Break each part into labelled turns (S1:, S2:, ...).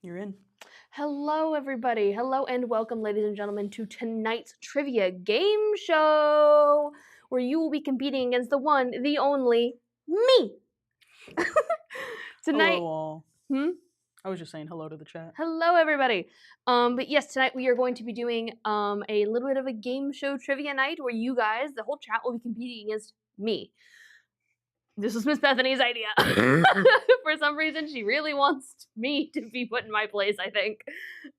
S1: You're in.
S2: Hello, everybody. Hello, and welcome, ladies and gentlemen, to tonight's trivia game show, where you will be competing against the one, the only, me. Tonight.
S1: Hello, all. I was just saying hello to the chat.
S2: Hello, everybody. But yes, tonight we are going to be doing a little bit of a game show trivia night, where you guys, the whole chat, will be competing against me. This was Miss Bethany's idea. For some reason, she really wants me to be put in my place, I think.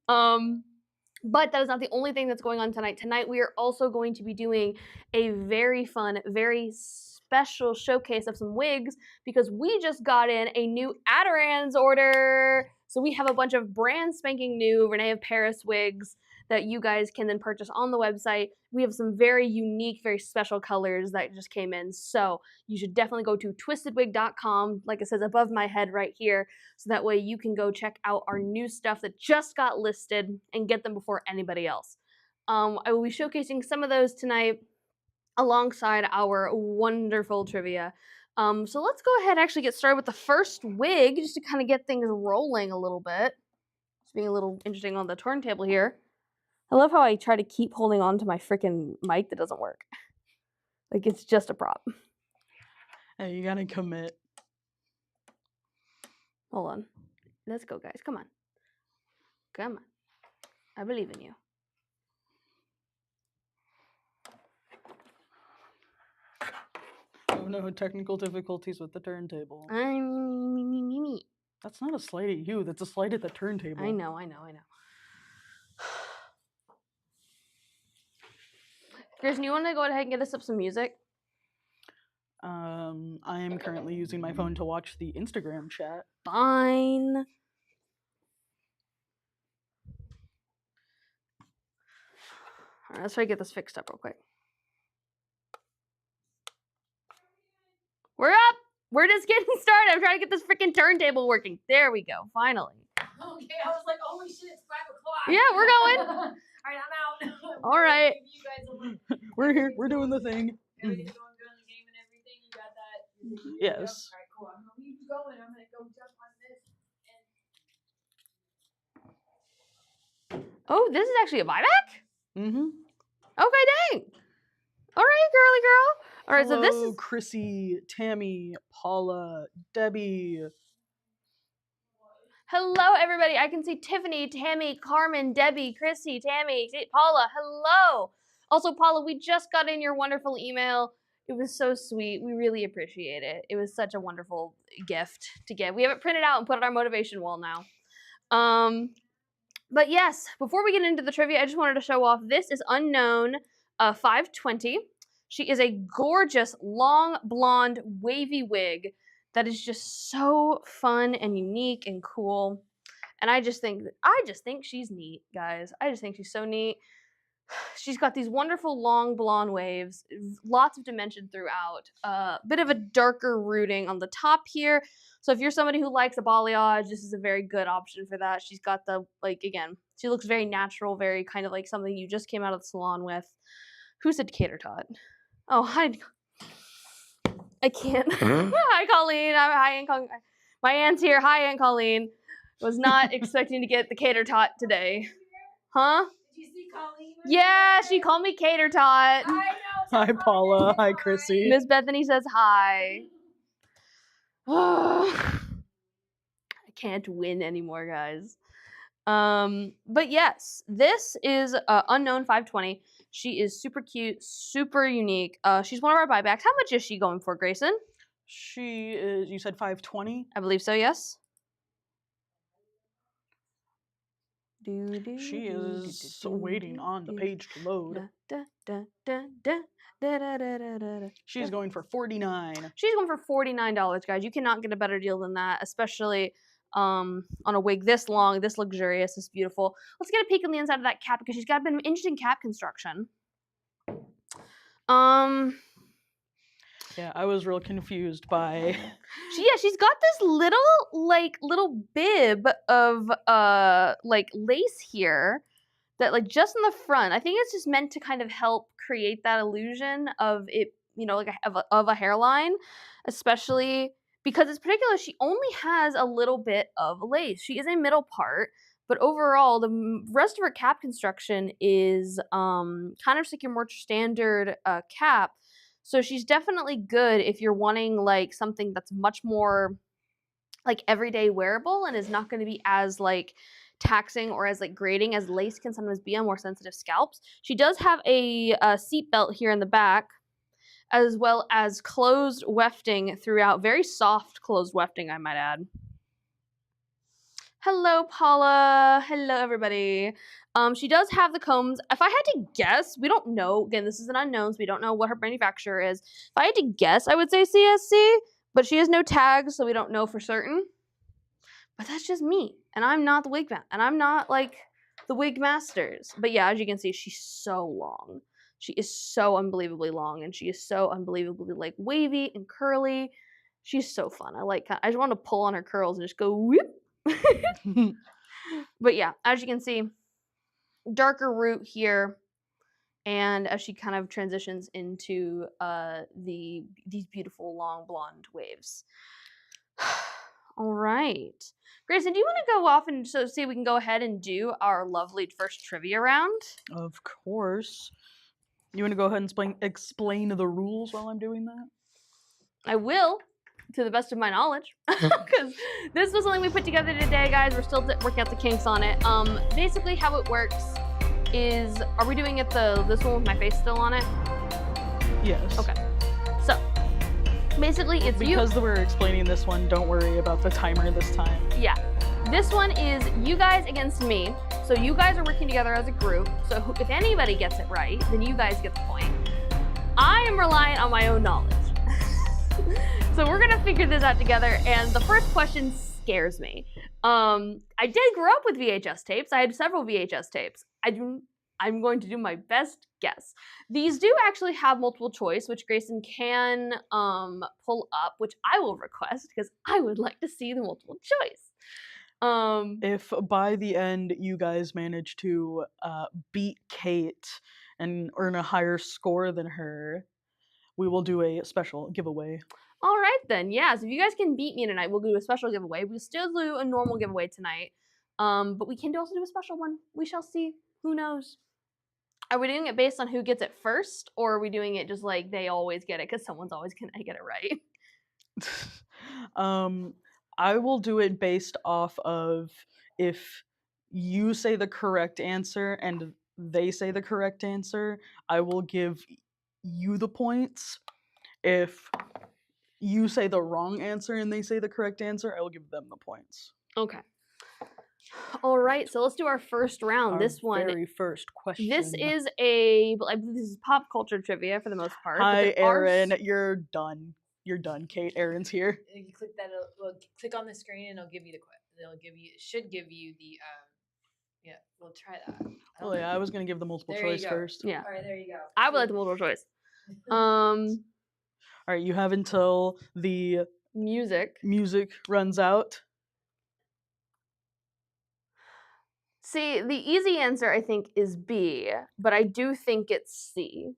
S2: But that is not the only thing that's going on tonight. Tonight, we are also going to be doing a very fun, very special showcase of some wigs, because we just got in a new Adirond's order. So we have a bunch of brand spanking new Renee of Paris wigs that you guys can then purchase on the website. We have some very unique, very special colors that just came in. So you should definitely go to twistedwig.com, like it says above my head right here, so that way you can go check out our new stuff that just got listed and get them before anybody else. I will be showcasing some of those tonight alongside our wonderful trivia. So let's go ahead and actually get started with the first wig, just to kind of get things rolling a little bit. It's being a little interesting on the turntable here. I love how I try to keep holding on to my freaking mic that doesn't work. Like, it's just a prop.
S1: Hey, you gotta commit.
S2: Hold on. Let's go, guys. Come on. Come on. I believe in you.
S1: Oh no, technical difficulties with the turntable.
S2: Me.
S1: That's not a slight at you, that's a slight at the turntable.
S2: I know. Grayson, you want to go ahead and get us up some music?
S1: I am currently using my phone to watch the Instagram chat.
S2: Fine. Alright, let's try to get this fixed up real quick. We're up! We're just getting started. I'm trying to get this freaking turntable working. There we go. Finally.
S3: Okay, I was like, holy shit, it's 5 o'clock.
S2: Yeah, we're going.
S3: Alright, I'm out.
S2: Alright.
S3: You guys
S1: We're here, we're doing the thing.
S3: Everything's going good in the game and everything. You got that?
S1: Yes.
S3: Alright, cool. I'm gonna leave you going. I'm gonna go jump on this.
S2: Oh, this is actually a buyback?
S1: Mm-hmm.
S2: Okay, dang. Alright, girly girl. Alright, so this
S1: Hello,
S2: is...
S1: Chrissy, Tammy, Paula, Debbie.
S2: Hello, everybody. I can see Tiffany, Tammy, Carmen, Debbie, Chrissy, Tammy, Paula. Hello. Also, Paula, we just got in your wonderful email. It was so sweet. We really appreciate it. It was such a wonderful gift to give. We have it printed out and put on our motivation wall now. But yes, before we get into the trivia, I just wanted to show off. This is Unknown 520. She is a gorgeous, long, blonde, wavy wig that is just so fun and unique and cool. And I just think she's neat, guys. I just think she's so neat. She's got these wonderful long blonde waves, lots of dimension throughout, bit of a darker rooting on the top here. So if you're somebody who likes a balayage, this is a very good option for that. She's got the, like, again, she looks very natural, very kind of like something you just came out of the salon with. Who said cater tot? Oh, hi. I can't. Hi, Colleen. Hi, Aunt Colleen. My aunt's here. Hi, Aunt Colleen. Was not expecting to get the cater tot today. Huh?
S3: Did you see Colleen?
S2: Yeah, she called me cater tot.
S3: I know.
S1: Hi, Paula. Hi, Chrissy.
S2: Miss Bethany says hi. I can't win anymore, guys. But yes, this is Unknown 520. She is super cute, super unique. She's one of our buybacks. How much is she going for, Grayson?
S1: She is, you said 520?
S2: I believe so, yes.
S1: She is waiting on the page to load. She's going for $49.
S2: She's going for $49, guys. You cannot get a better deal than that, especially on a wig this long, this luxurious, this beautiful. Let's get a peek on the inside of that cap, because she's got a bit of interesting cap construction.
S1: Yeah, I was real confused by...
S2: She's got this little bib of lace here that, like, just in the front. I think it's just meant to kind of help create that illusion of it, you know, like of a hairline, especially because it's particular, she only has a little bit of lace. She is a middle part, but overall, the rest of her cap construction is kind of just like your more standard cap. So she's definitely good if you're wanting like something that's much more like everyday wearable and is not going to be as like taxing or as like grating as lace can sometimes be on more sensitive scalps. She does have a seat belt here in the back, as well as closed wefting throughout. Very soft closed wefting, I might add. Hello, Paula. Hello, everybody. She does have the combs. If I had to guess, we don't know. Again, this is an unknown, so we don't know what her manufacturer is. If I had to guess, I would say CSC, but she has no tags, so we don't know for certain. But that's just me, and I'm not the wig and I'm not like the wig masters. But yeah, as you can see, she's so long. She is so unbelievably long, and she is so unbelievably like wavy and curly. She's so fun. I just want to pull on her curls and just go whoop. But yeah, as you can see, darker root here, and as she kind of transitions into these beautiful long blonde waves. All right, Grayson, do you want to go off and see if we can go ahead and do our lovely first trivia round?
S1: Of course. You want to go ahead and explain the rules while I'm doing that?
S2: I will, to the best of my knowledge, because this was something we put together today, guys. We're still working out the kinks on it. Basically, how it works is, are we doing it this one with my face still on it?
S1: Yes.
S2: Okay. So, basically, it's
S1: because we're explaining this one, don't worry about the timer this time.
S2: Yeah. This one is you guys against me. So you guys are working together as a group. So if anybody gets it right, then you guys get the point. I am relying on my own knowledge. So we're gonna figure this out together, and the first question scares me. I did grow up with VHS tapes. I had several VHS tapes. I'm going to do my best guess. These do actually have multiple choice, which Grayson can pull up, which I will request because I would like to see the multiple choice.
S1: If by the end you guys manage to beat Kate and earn a higher score than her, we will do a special giveaway.
S2: All right then, yeah. So if you guys can beat me tonight, we'll do a special giveaway. We'll still do a normal giveaway tonight, but we can also do a special one. We shall see. Who knows? Are we doing it based on who gets it first, or are we doing it just like they always get it because someone's always gonna get it right?
S1: I will do it based off of if you say the correct answer and they say the correct answer, I will give you the points. If you say the wrong answer and they say the correct answer, I will give them the points.
S2: Okay. All right, so let's do our first round.
S1: Our
S2: this one,
S1: very first question.
S2: This is I believe this is pop culture trivia for the most part.
S1: Hi, Aaron. You're done. You're done, Kate. Aaron's here.
S3: You click that. Well, click on the screen, and it'll give you the. It should give you the. Yeah, we'll try that.
S1: Oh yeah, I was gonna give the multiple choice first.
S2: Yeah.
S3: All right, there you go.
S2: I would like the multiple choice.
S1: All right, you have until the
S2: music
S1: runs out.
S2: See, the easy answer I think is B, but I do think it's C.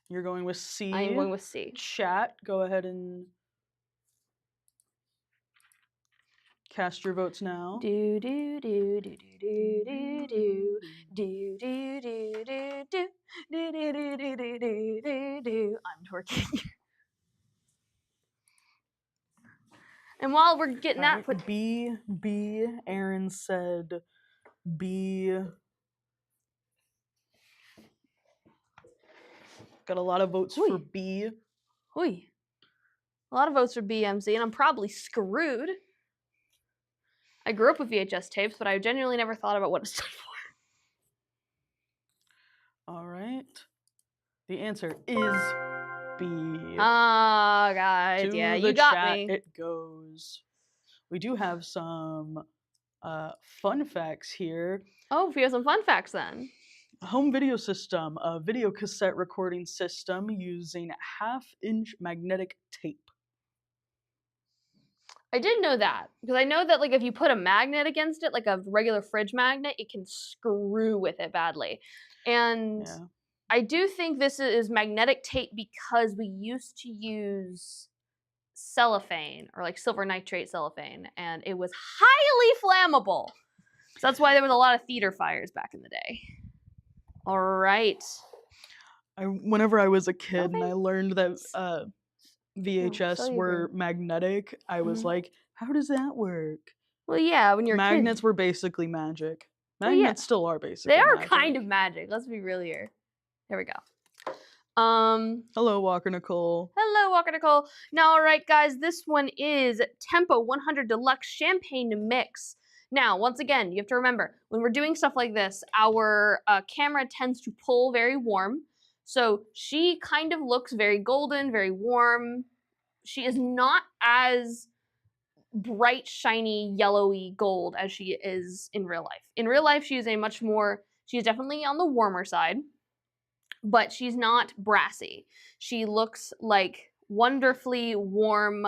S1: You're going with C.
S2: I am going with C.
S1: Chat, go ahead and cast your votes now.
S2: Do do do do do do do do do do do do do do do do do do. I'm twerking. And while we're getting that, put
S1: B. Aaron said B. Got a lot of votes for B.
S2: A lot of votes for BMC, and I'm probably screwed. I grew up with VHS tapes, but I genuinely never thought about what it stood for.
S1: All right. The answer is B.
S2: Ah, guys, yeah, you got me.
S1: It goes. We do have some fun facts here.
S2: Oh, we have some fun facts then.
S1: Home video system, a video cassette recording system using 1/2-inch magnetic tape.
S2: I did know that because I know that like if you put a magnet against it, like a regular fridge magnet, it can screw with it badly. And I do think this is magnetic tape because we used to use cellophane or like silver nitrate cellophane, and it was highly flammable. So that's why there was a lot of theater fires back in the day. All right.
S1: Whenever I was a kid and I
S2: Cellophane?
S1: learned that
S2: sell
S1: VHS
S2: your
S1: were
S2: brain.
S1: magnetic, I was
S2: Mhm.
S1: like, how does that work?
S2: Well, yeah, when you're a
S1: Magnets
S2: kid.
S1: were basically magic.
S2: Well, yeah.
S1: Magnets still are basically
S2: They are
S1: magic.
S2: kind of magic. Let's be real here. There we go.
S1: Hello, Walker Nicole.
S2: Hello, Walker Nicole. Now, all right, guys, this one is Tempo 100 Deluxe Champagne Mix. Now, once again, you have to remember, when we're doing stuff like this, our camera tends to pull very warm. So she kind of looks very golden, very warm. She is not as bright, shiny, yellowy gold as she is in real life. In real life, she is definitely on the warmer side, but she's not brassy. She looks like wonderfully warm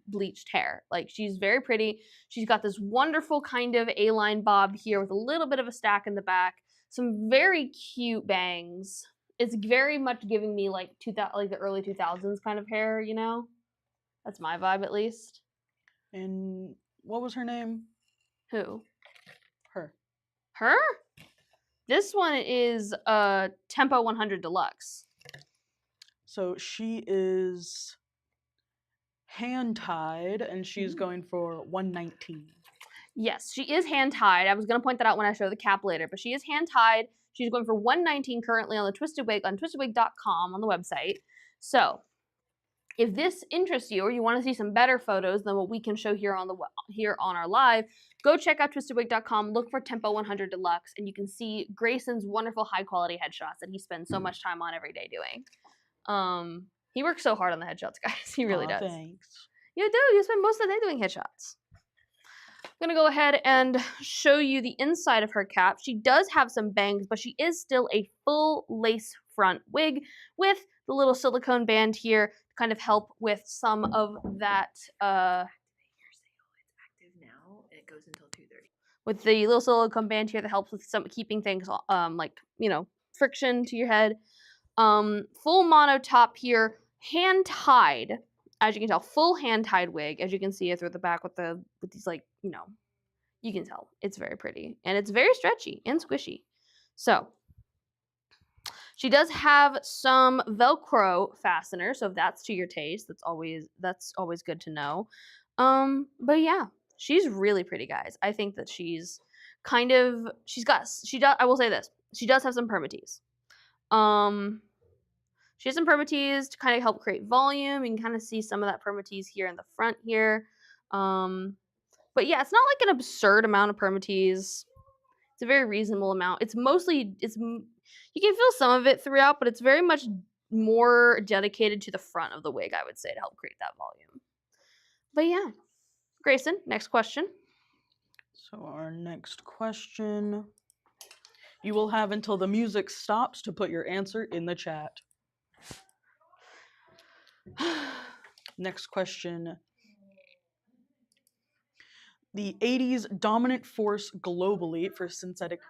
S2: bleached hair. Like, she's very pretty. She's got this wonderful kind of A-line bob here with a little bit of a stack in the back. Some very cute bangs. It's very much giving me like the early 2000s kind of hair, you know? That's my vibe, at least.
S1: And what was her name?
S2: Who?
S1: Her.
S2: Her? This one is Tempo 100 Deluxe.
S1: So she is hand-tied, and she's going for 119.
S2: Yes, she is hand-tied. I was going to point that out when I show the cap later, but she is hand-tied. She's going for 119 currently on the Twisted Wig, on twistedwig.com on the website. So, if this interests you or you want to see some better photos than what we can show here on our live, go check out twistedwig.com, look for Tempo 100 Deluxe, and you can see Grayson's wonderful high-quality headshots that he spends so much time on every day doing. He works so hard on the headshots, guys. He really does.
S1: Thanks.
S2: You do. You spend most of the day doing headshots. I'm going to go ahead and show you the inside of her cap. She does have some bangs, but she is still a full lace front wig with the little silicone band here to kind of help with some of that.
S3: It's active now, and it goes until 2:30.
S2: With the little silicone band here that helps with some keeping things like, you know, friction to your head. Full mono top here, hand tied. As you can tell, full hand tied wig. As you can see it through the back with these, like, you know, you can tell it's very pretty and it's very stretchy and squishy. So she does have some Velcro fastener, so if that's to your taste, that's always good to know. But yeah, she's really pretty, guys. I think that I will say this. She does have some permatease. She has some permatease to kind of help create volume. You can kind of see some of that permatease here in the front here. But yeah, it's not like an absurd amount of permatease. It's a very reasonable amount. You can feel some of it throughout, but it's very much more dedicated to the front of the wig, I would say, to help create that volume. But yeah. Grayson, next question.
S1: So our next question. You will have until the music stops to put your answer in the chat. Next question. The 80s dominant force globally for synthetic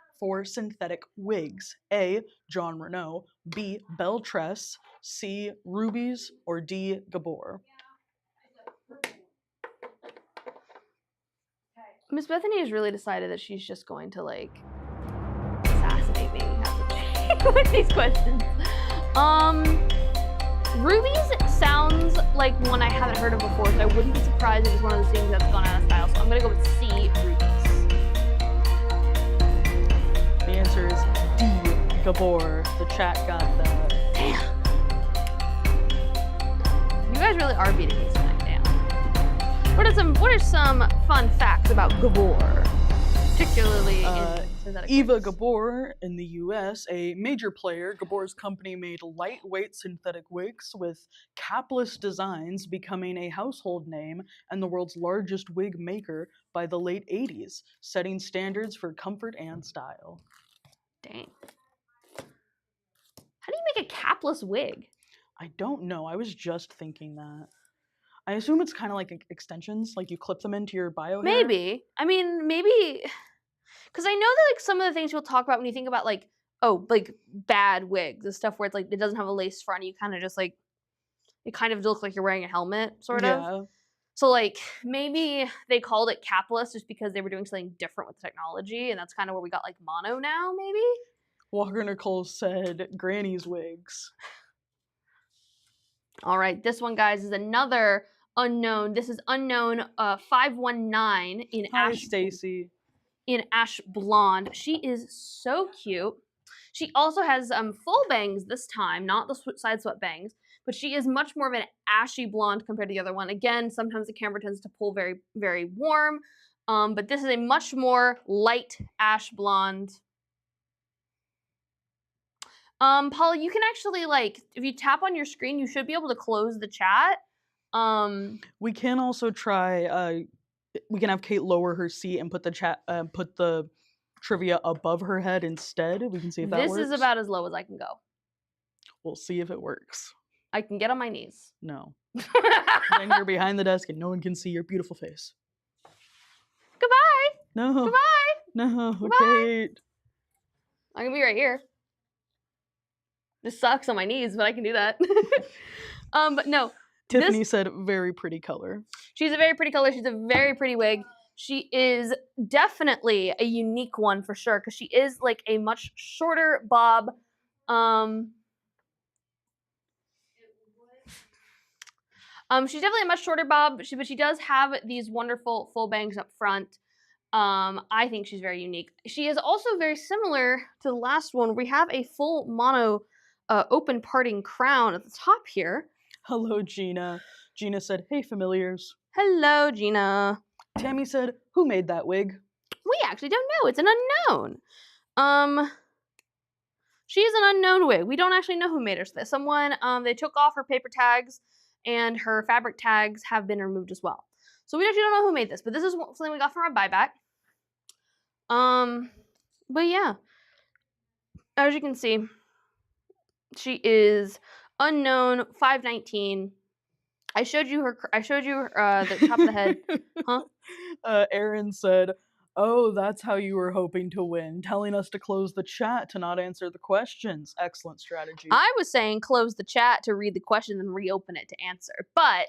S1: wigs. A. John Renault. B. Belle Tress. C. Rubies. Or D. Gabor.
S2: Miss Bethany has really decided that she's just going to, like, assassinate me with these questions. Rubies sounds like one I haven't heard of before, so I wouldn't be surprised if it's one of those things that's gone out of style. So I'm gonna go with C, Rubies.
S1: The answer is D. Gabor. The chat got that.
S2: Damn. You guys really are beating me tonight, damn. What are some fun facts about Gabor? Particularly in synthetic
S1: Eva
S2: wigs?
S1: Gabor in the US, a major player. Gabor's company made lightweight synthetic wigs with capless designs, becoming a household name and the world's largest wig maker by the late 80s, setting standards for comfort and style.
S2: Dang. How do you make a capless wig?
S1: I don't know. I was just thinking that. I assume it's kind of like extensions, like you clip them into your bio hair.
S2: Maybe. I mean, maybe. Because I know that, like, some of the things you'll talk about when you think about, like, Oh, like bad wigs, the stuff where it's like it doesn't have a lace front. You kind of just like it kind of looks like you're wearing a helmet, sort of.
S1: Yeah.
S2: So like maybe they called it capless just because they were doing something different with technology, and that's kind of where we got like mono now, maybe.
S1: Walker Nicole said Granny's wigs.
S2: All right, this one, guys, is another unknown. This is unknown 519 in
S1: Hi,
S2: ash
S1: Stacy.
S2: in ash blonde. She is so cute. She also has full bangs this time, not the side swept bangs, but she is much more of an ashy blonde compared to the other one. Again, sometimes the camera tends to pull very, very warm, but this is a much more light ash blonde. Paula, you can actually, like, if you tap on your screen, you should be able to close the chat.
S1: We can also try. We can have Kate lower her seat and put the trivia above her head instead. We can see if that
S2: This
S1: works.
S2: is about as low as I can go.
S1: We'll see if it works.
S2: I can get on my knees.
S1: No. Then you're behind the desk and no one can see your beautiful face.
S2: Goodbye.
S1: No.
S2: Goodbye.
S1: No,
S2: Goodbye.
S1: Kate.
S2: I'm gonna be right here. This sucks on my knees, but I can do that. But no.
S1: Tiffany said very pretty color.
S2: She's a very pretty color. She's a very pretty wig. She is definitely a unique one for sure, because she is like a much shorter bob. She's definitely a much shorter bob, but she does have these wonderful full bangs up front. I think she's very unique. She is also very similar to the last one. We have a full mono open parting crown at the top here.
S1: Hello, Gina. Gina said, hey, familiars.
S2: Hello, Gina.
S1: Tammy said, who made that wig?
S2: We actually don't know. It's an unknown. She is an unknown wig. We don't actually know who made her this. Someone, they took off her paper tags, and her fabric tags have been removed as well. So we actually don't know who made this, but this is something we got from our buyback. But yeah, as you can see, she is unknown 519. I showed you the top of the head. Huh?
S1: Aaron said, oh, that's how you were hoping to win, telling us to close the chat to not answer the questions. Excellent strategy.
S2: I was saying close the chat to read the question and reopen it to answer, but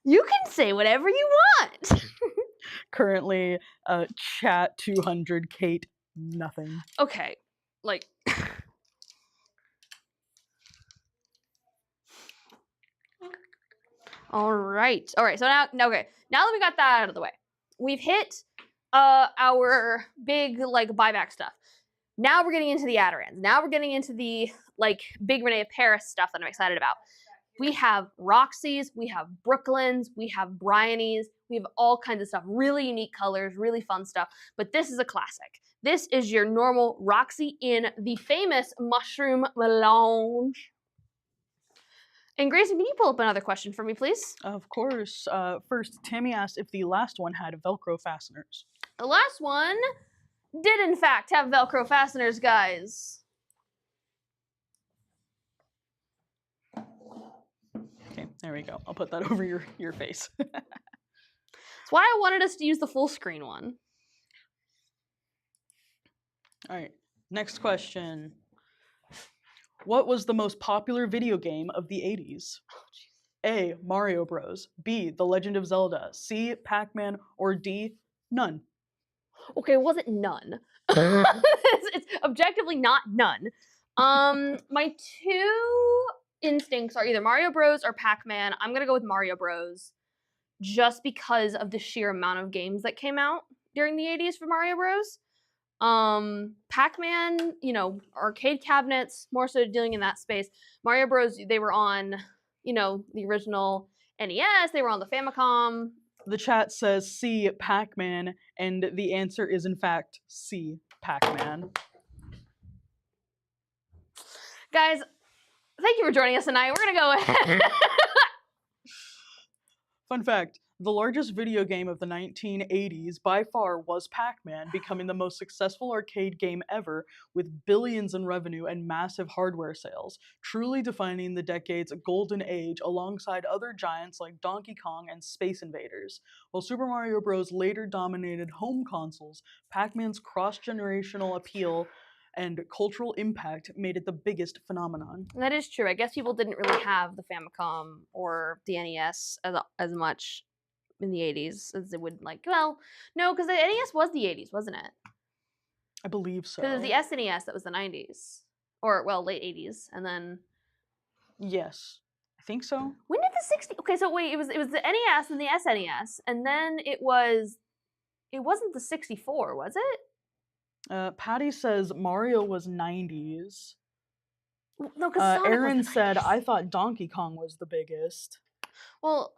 S2: you can say whatever you want.
S1: Currently, chat 200, Kate, nothing.
S2: Okay, like... All right. So now that we got that out of the way, we've hit our big like buyback stuff. Now we're getting into the Adirons. Now we're getting into the like big Renee of Paris stuff that I'm excited about. We have Roxy's, we have Brooklyn's, we have Bryony's, we have all kinds of stuff. Really unique colors, really fun stuff. But this is a classic. This is your normal Roxy in the famous mushroom melange. And Grayson, can you pull up another question for me, please?
S1: Of course. First, Tammy asked if the last one had Velcro fasteners.
S2: The last one did, in fact, have Velcro fasteners, guys.
S1: Okay, there we go. I'll put that over your face.
S2: That's why I wanted us to use the full screen one.
S1: All right, next question. What was the most popular video game of the 80s? A. Mario Bros. B. The Legend of Zelda. C. Pac-Man. Or D. None.
S2: Okay, it wasn't none. it's objectively not none. My two instincts are either Mario Bros. Or Pac-Man. I'm going to go with Mario Bros. Just because of the sheer amount of games that came out during the 80s for Mario Bros. Pac-Man, you know, arcade cabinets, more so dealing in that space. Mario Bros, they were on, you know, the original NES, they were on the Famicom.
S1: The chat says C, Pac-Man, and the answer is in fact C, Pac-Man.
S2: Guys, thank you for joining us tonight. We're gonna go ahead.
S1: Fun fact, the largest video game of the 1980s by far was Pac-Man, becoming the most successful arcade game ever with billions in revenue and massive hardware sales, truly defining the decade's golden age alongside other giants like Donkey Kong and Space Invaders. While Super Mario Bros. Later dominated home consoles, Pac-Man's cross-generational appeal and cultural impact made it the biggest phenomenon.
S2: That is true. I guess people didn't really have the Famicom or the NES as much in the 80s as they would like. Well, no, because the NES was the 80s, wasn't it?
S1: I believe so.
S2: Because it was the SNES that was the 90s. Or, well, late 80s. And then...
S1: Yes. I think so.
S2: When did the 60... Okay, so wait, it was the NES and the SNES. And then it was... It wasn't the 64, was it?
S1: Patty says Mario was 90s.
S2: No, because Sonic
S1: Aaron
S2: was the
S1: said,
S2: 90s.
S1: I thought Donkey Kong was the biggest.
S2: Well,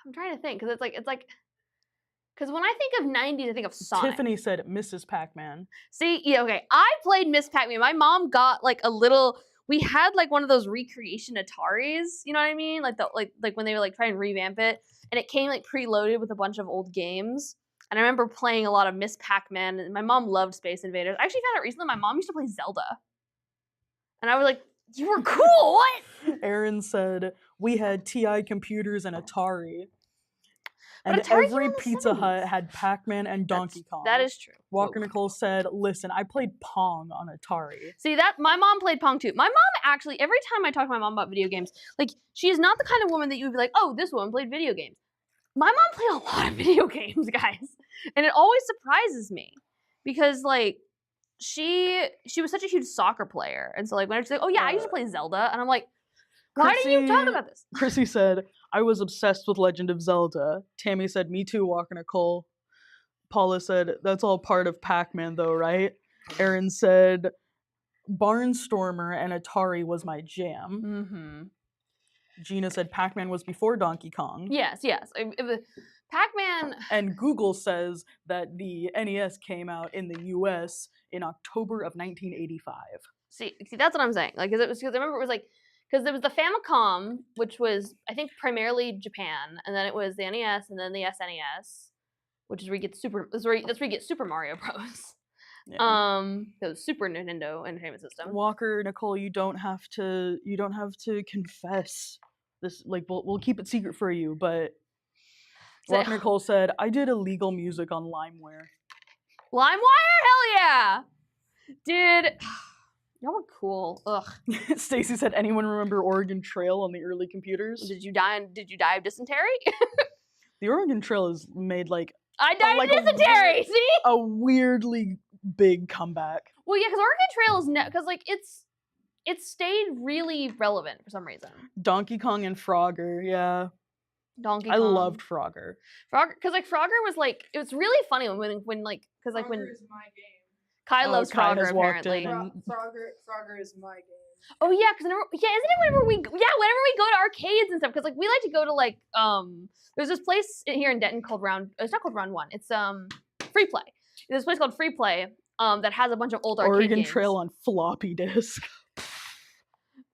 S2: I'm trying to think, because it's like... Because when I think of 90s, I think of Sonic.
S1: Tiffany said Mrs. Pac-Man.
S2: See, yeah, okay. I played Miss Pac-Man. My mom got like a little. We had like one of those recreation Ataris. You know what I mean? Like like when they were like trying to revamp it, and it came like preloaded with a bunch of old games. And I remember playing a lot of Miss Pac-Man. And my mom loved Space Invaders. I actually found out recently my mom used to play Zelda, and I was like, "You were cool." What?
S1: Aaron said we had TI computers and Atari. And
S2: But Atari came
S1: every
S2: in the
S1: Pizza
S2: 70s.
S1: Hut had Pac-Man and Donkey Kong.
S2: That is true.
S1: Walker Nicole said, listen, I played Pong on Atari.
S2: See, that my mom played Pong too. My mom actually, every time I talk to my mom about video games, like, she is not the kind of woman that you would be like, oh, this woman played video games. My mom played a lot of video games, guys. And it always surprises me. Because, like, she was such a huge soccer player. And so, like, when she's like, oh, yeah, I used to play Zelda. And I'm like, why do you talk about this?
S1: Chrissy said, I was obsessed with Legend of Zelda. Tammy said, me too, Walker Nicole. Paula said, that's all part of Pac-Man though, right? Aaron said, Barnstormer and Atari was my jam.
S2: Mm-hmm.
S1: Gina said, Pac-Man was before Donkey Kong.
S2: Yes. Pac-Man...
S1: And Google says that the NES came out in the US in October of 1985.
S2: See, that's what I'm saying. Like, because I remember it was like... Because there was the Famicom, which was, I think, primarily Japan, and then it was the NES, and then the SNES, which is where you get that's where you get Super Mario Bros.
S1: Yeah.
S2: The Super Nintendo Entertainment System.
S1: Walker, Nicole, you don't have to confess this. Like, we'll keep it secret for you. But Walker Nicole said, I did illegal music on LimeWire.
S2: LimeWire, hell yeah, dude. Y'all were cool. Ugh.
S1: Stacy said, anyone remember Oregon Trail on the early computers?
S2: Did you die of dysentery?
S1: The Oregon Trail is made like...
S2: I died of dysentery, see?
S1: A weirdly big comeback.
S2: Well, yeah, because Oregon Trail is... Because, like, it stayed really relevant for some reason.
S1: Donkey Kong and Frogger, yeah.
S2: Donkey Kong.
S1: I loved Frogger.
S2: Because, like, Frogger was, like... It was really funny when like... Because, like, when...
S3: Frogger is my game.
S2: Kai loves
S1: Kai
S2: Frogger,
S1: has walked
S2: apparently.
S1: in and-
S3: Frogger is my game.
S2: Oh yeah, because isn't it whenever we go to arcades and stuff? Because like we like to go to like there's this place here in Denton called It's not called Round One. It's Free Play. There's this place called Free Play that has a bunch of old arcade
S1: Oregon
S2: games.
S1: Trail on floppy disk.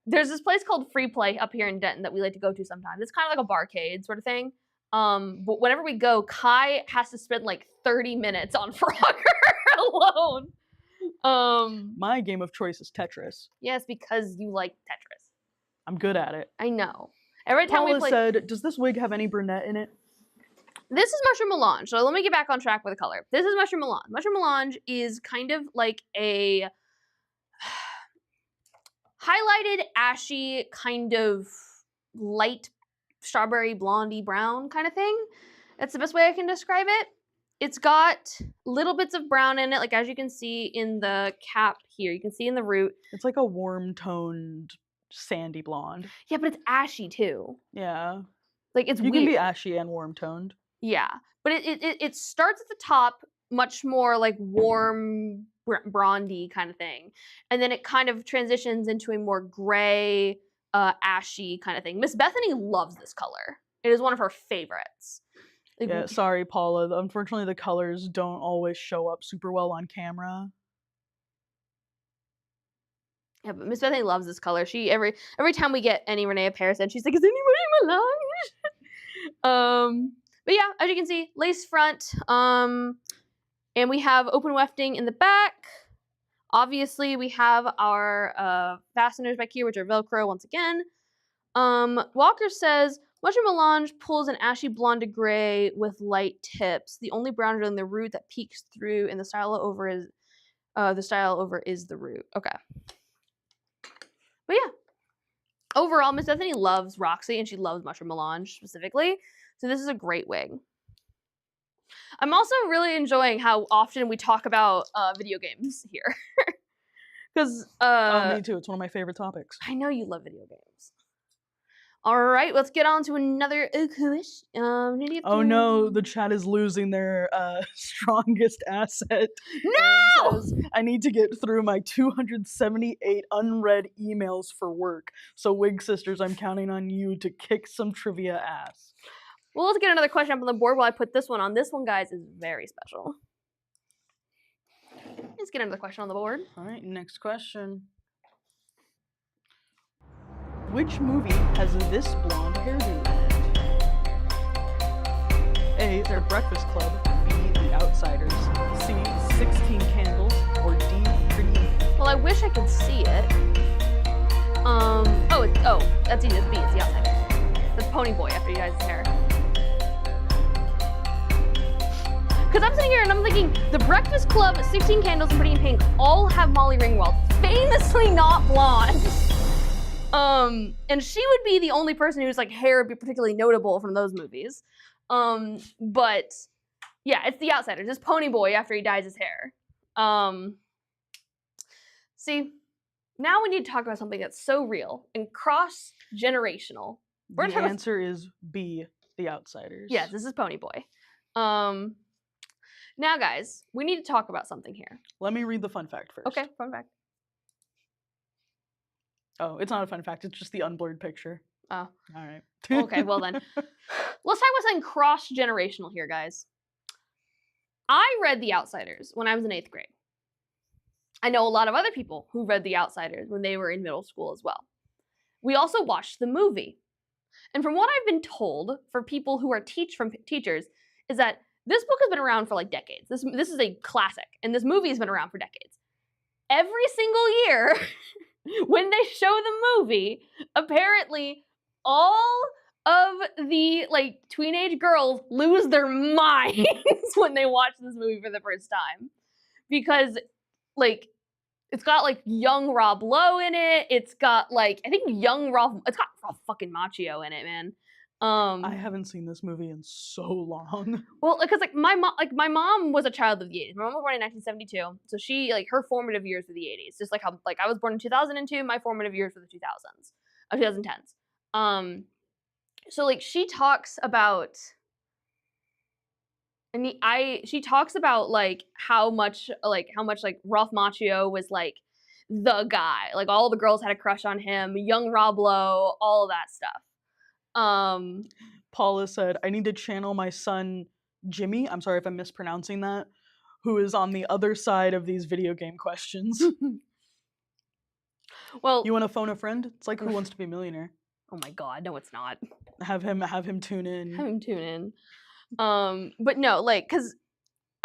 S2: There's this place called Free Play up here in Denton that we like to go to sometimes. It's kind of like a barcade sort of thing. But whenever we go, Kai has to spend like 30 minutes on Frogger alone.
S1: My game of choice is Tetris.
S2: Yes, because you like Tetris.
S1: I'm good at it.
S2: I know. Every time
S1: Paula
S2: we play...
S1: said, does this wig have any brunette in it?
S2: This is Mushroom Melange. So let me get back on track with the color. This is Mushroom Melange. Mushroom Melange is kind of like a highlighted, ashy, kind of light strawberry blondie brown kind of thing. That's the best way I can describe it. It's got little bits of brown in it, like as you can see in the cap here. You can see in the root.
S1: It's like a warm-toned, sandy blonde.
S2: Yeah, but it's ashy too.
S1: Yeah.
S2: Like it's
S1: You
S2: weird.
S1: can be ashy and warm-toned.
S2: Yeah, but it starts at the top, much more like warm, brondy kind of thing, and then it kind of transitions into a more gray, ashy kind of thing. Miss Bethany loves this color. It is one of her favorites. Like,
S1: Yeah, sorry, Paula. Unfortunately, the colors don't always show up super well on camera.
S2: Yeah, but Miss Bethany loves this color. She every time we get any Renee Paris in, she's like, "Is anybody Melange?" But yeah, as you can see, lace front. And we have open wefting in the back. Obviously, we have our fasteners back here, which are Velcro once again. Walker says, Mushroom Melange pulls an ashy blonde to gray with light tips. The only browner in the root that peeks through in the silo over is The style over is the root. Okay. But yeah. Overall, Miss Bethany loves Roxy and she loves Mushroom Melange specifically. So this is a great wig. I'm also really enjoying how often we talk about video games here. Because
S1: Oh, me too. It's one of my favorite topics.
S2: I know you love video games. All right, let's get on to another question.
S1: Oh no, the chat is losing their strongest asset.
S2: No!
S1: Aaron says, I need to get through my 278 unread emails for work. So Wig Sisters, I'm counting on you to kick some trivia ass.
S2: Well, let's get another question up on the board while I put this one on. This one, guys, is very special. Let's get another question on the board.
S1: All right, next question. Which movie has this blonde hairdo in it? A. The Breakfast Club. B. The Outsiders. C. 16 Candles. Or D. Pretty in Pink.
S2: Well, I wish I could see it. That's easy. It's B. It's The Outsiders. That's Pony Boy after he dyes his hair. Because I'm sitting here and I'm thinking, The Breakfast Club, 16 Candles, and Pretty in Pink all have Molly Ringwald, famously not blonde. And she would be the only person whose like hair would be particularly notable from those movies. But yeah, it's The Outsiders. It's Pony Boy after he dyes his hair. See, now we need to talk about something that's so real and cross-generational.
S1: The answer is B. The Outsiders.
S2: Yes, this is Pony Boy. Now, guys, we need to talk about something here.
S1: Let me read the fun fact first.
S2: Okay, fun fact.
S1: Oh, it's not a fun fact. It's just the unblurred picture.
S2: Oh.
S1: All right.
S2: Okay, well then. Let's talk about something cross-generational here, guys. I read The Outsiders when I was in 8th grade. I know a lot of other people who read The Outsiders when they were in middle school as well. We also watched the movie. And from what I've been told, for people who are teachers, is that this book has been around for like decades. This is a classic, and this movie has been around for decades. Every single year, when they show the movie, apparently all of the like teenage girls lose their minds when they watch this movie for the first time. Because like it's got like young Rob Lowe in it. It's got like it's got Rob fucking Macchio in it, man.
S1: I haven't seen this movie in so long.
S2: Well, because my mom was a child of the 80s. My mom was born in 1972, so she like her formative years were the 80s. Just like how like I was born in 2002, my formative years were the 2010s. So like she talks about she talks about like how much Ralph Macchio was like the guy. Like all the girls had a crush on him, young Rob Lowe, all of that stuff.
S1: Paula said, I need to channel my son Jimmy, I'm sorry if I'm mispronouncing that, who is on the other side of these video game questions.
S2: Well,
S1: you want to phone a friend? It's like Who Wants to Be a Millionaire.
S2: Oh my god, no it's not.
S1: Have him tune in.
S2: Have him tune in. But no, like, cause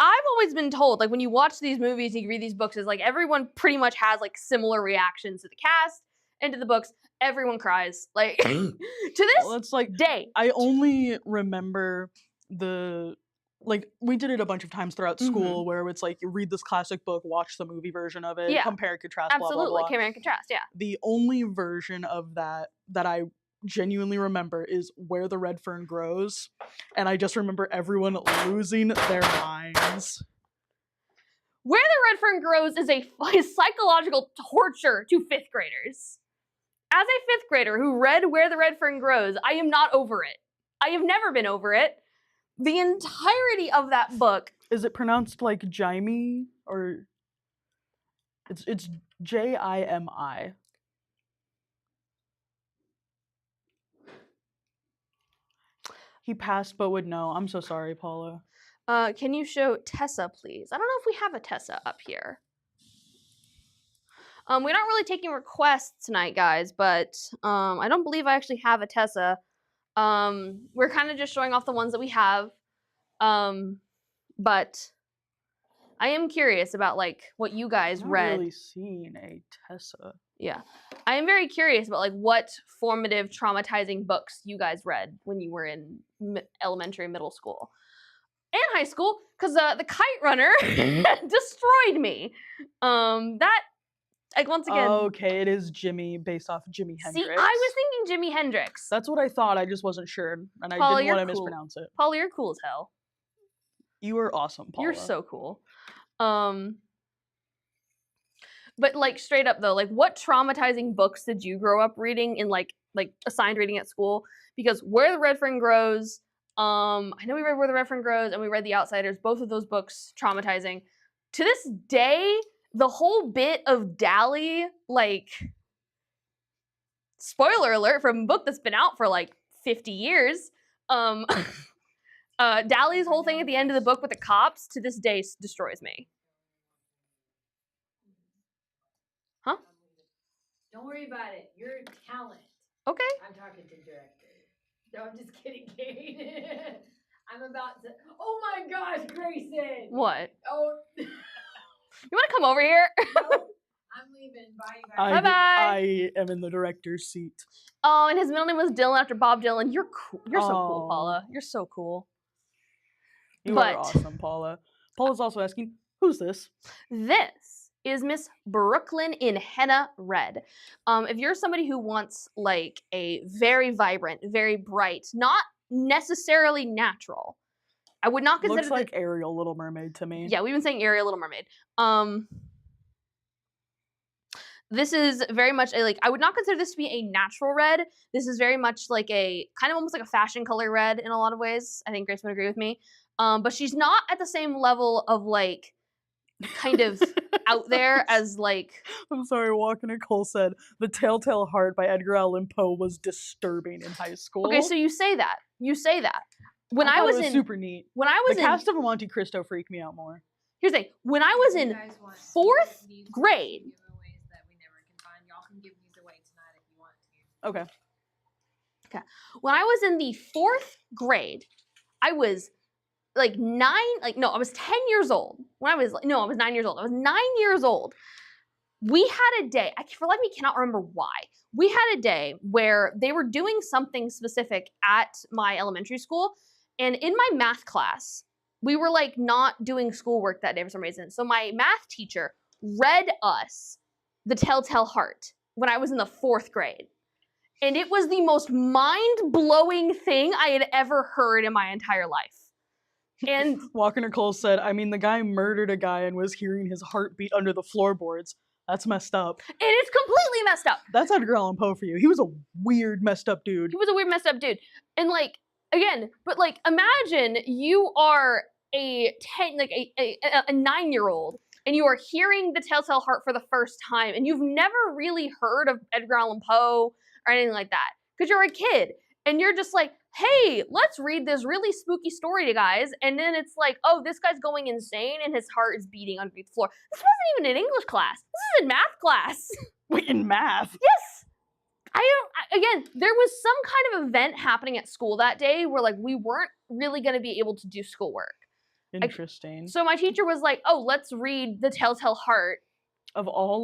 S2: I've always been told, like, when you watch these movies and you read these books, is like everyone pretty much has like similar reactions to the cast and to the books. Everyone cries. Like to this
S1: well, it's like
S2: day.
S1: I only remember we did it a bunch of times throughout school where it's like you read this classic book, watch the movie version of it, compare, contrast,
S2: absolutely,
S1: blah, blah, blah.
S2: compare and contrast, yeah.
S1: The only version of that I genuinely remember is Where the Red Fern Grows, and I just remember everyone losing their minds.
S2: Where the Red Fern Grows is a psychological torture to 5th graders. As a 5th grader who read Where the Red Fern Grows, I am not over it. I have never been over it. The entirety of that book.
S1: Is it pronounced like Jimey or it's Jimi? He passed but would know. I'm so sorry, Paula.
S2: Can you show Tessa, please? I don't know if we have a Tessa up here. We're not really taking requests tonight, guys, but I don't believe I actually have a Tessa. We're kind of just showing off the ones that we have. But I am curious about like what you guys read.
S1: I've really seen a Tessa.
S2: Yeah. I am very curious about like what formative traumatizing books you guys read when you were in elementary and middle school. and high school, because the kite runner destroyed me. That, like, once again.
S1: Okay, it is Jimmy, based off Jimi Hendrix.
S2: See, I was thinking Jimi Hendrix.
S1: That's what I thought. I just wasn't sure, and I
S2: Paula,
S1: didn't want
S2: you're
S1: to
S2: cool.
S1: mispronounce it.
S2: Paula, you're cool as hell.
S1: You are awesome, Paula.
S2: You're so cool. But like straight up though, like what traumatizing books did you grow up reading in like assigned reading at school? Because Where the Red Friend Grows, I know we read Where the Red Friend Grows and we read The Outsiders, both of those books traumatizing. To this day, the whole bit of Dally, like, spoiler alert from a book that's been out for like 50 years, Dally's whole thing at the end of the book with the cops to this day destroys me. Huh?
S3: Don't worry about it. You're a talent.
S2: Okay.
S3: I'm talking to director. No, I'm just kidding, Kate. I'm about to. Oh my gosh, Grayson.
S2: What?
S3: Oh.
S2: You want to come over here?
S3: No, I'm leaving. Bye.
S2: Bye-bye.
S1: I am in the director's seat.
S2: Oh, and his middle name was Dylan after Bob Dylan. You're cool. You're so cool,
S1: Oh.
S2: Paula. You're so cool.
S1: You
S2: But-
S1: are awesome, Paula. Paula's also asking, who's this?
S2: This is Miss Brooklyn in Henna Red. If you're somebody who wants like a very vibrant, very bright, not necessarily natural, I would not consider
S1: Looks like Ariel Little Mermaid to me.
S2: Yeah, we've been saying Ariel Little Mermaid. This is very much a, like, I would not consider this to be a natural red. This is very much like a, kind of almost like a fashion color red in a lot of ways. I think Grace would agree with me. But she's not at the same level of, like, kind of out there as, like...
S1: I'm sorry, Walker Nicole said, The Telltale Heart by Edgar Allan Poe was disturbing in high school.
S2: Okay, so you say that. When I
S1: thought
S2: was
S1: it was
S2: in...
S1: super neat.
S2: When I was
S1: the
S2: in...
S1: cast of Monte Cristo freaked me out more.
S2: Here's the thing. When I was in 4th grade...
S3: Giveaways that we never can find. Y'all can give these away tonight if you want to.
S1: Okay.
S2: When I was in the 4th grade, I was like I was 10 years old. I was 9 years old. I was 9 years old. We had a day, for life of me cannot remember why. We had a day where they were doing something specific at my elementary school, and in my math class, we were like not doing schoolwork that day for some reason. So my math teacher read us The Telltale Heart when I was in the 4th grade. And it was the most mind-blowing thing I had ever heard in my entire life. And
S1: Walker Nicole said, I mean, the guy murdered a guy and was hearing his heartbeat under the floorboards. That's messed up.
S2: and it's completely messed up.
S1: That's Edgar Allan Poe for you. He was a weird, messed up dude.
S2: He was a weird, messed up dude. And like, again, but like, imagine you are a 9-year-old and you are hearing The Telltale Heart for the first time and you've never really heard of Edgar Allan Poe or anything like that because you're a kid and you're just like, hey, let's read this really spooky story to guys. And then it's like, oh, this guy's going insane and his heart is beating underneath the floor. This wasn't even in English class. This is in math class.
S1: Wait, in math?
S2: Yes. Again, there was some kind of event happening at school that day where like we weren't really going to be able to do schoolwork.
S1: Interesting.
S2: So my teacher was like, oh, let's read The Telltale Heart.
S1: Of all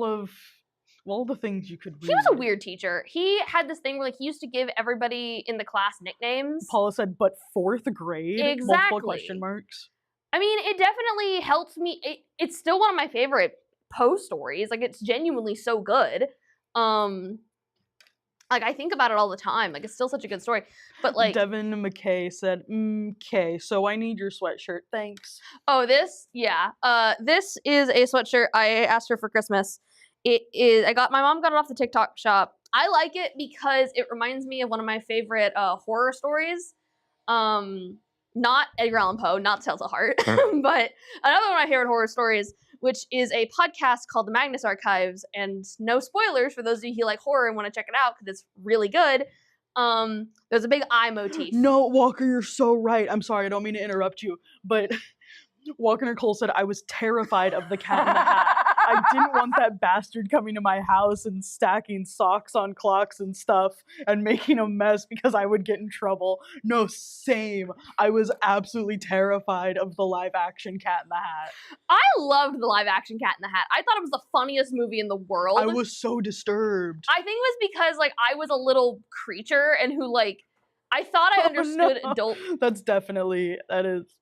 S1: the things you could read.
S2: He was a weird teacher. He had this thing where like he used to give everybody in the class nicknames.
S1: Paula said, but 4th grade?
S2: Exactly.
S1: Multiple question marks.
S2: I mean, it definitely helped me. It's still one of my favorite Poe stories. Like, it's genuinely so good. Like, I think about it all the time. Like, it's still such a good story. But, like...
S1: Devin McKay said, okay, so I need your sweatshirt. Thanks.
S2: Oh, this? Yeah. This is a sweatshirt I asked her for Christmas. It is... my mom got it off the TikTok shop. I like it because it reminds me of one of my favorite horror stories. Not Edgar Allan Poe, not Telltale Heart, but another one of my favorite horror stories, which is a podcast called The Magnus Archives, and no spoilers for those of you who like horror and want to check it out because it's really good. There's a big eye motif.
S1: No, Walker, you're so right. I'm sorry, I don't mean to interrupt you, but Walker Nicole said I was terrified of the Cat in the Hat. I didn't want that bastard coming to my house and stacking socks on clocks and stuff and making a mess because I would get in trouble. No, same. I was absolutely terrified of the live action Cat in the Hat.
S2: I loved the live action Cat in the Hat. I thought it was the funniest movie in the world.
S1: I was so disturbed.
S2: I think it was because like I was a little creature and who like I thought I
S1: Oh,
S2: understood
S1: no.
S2: adult.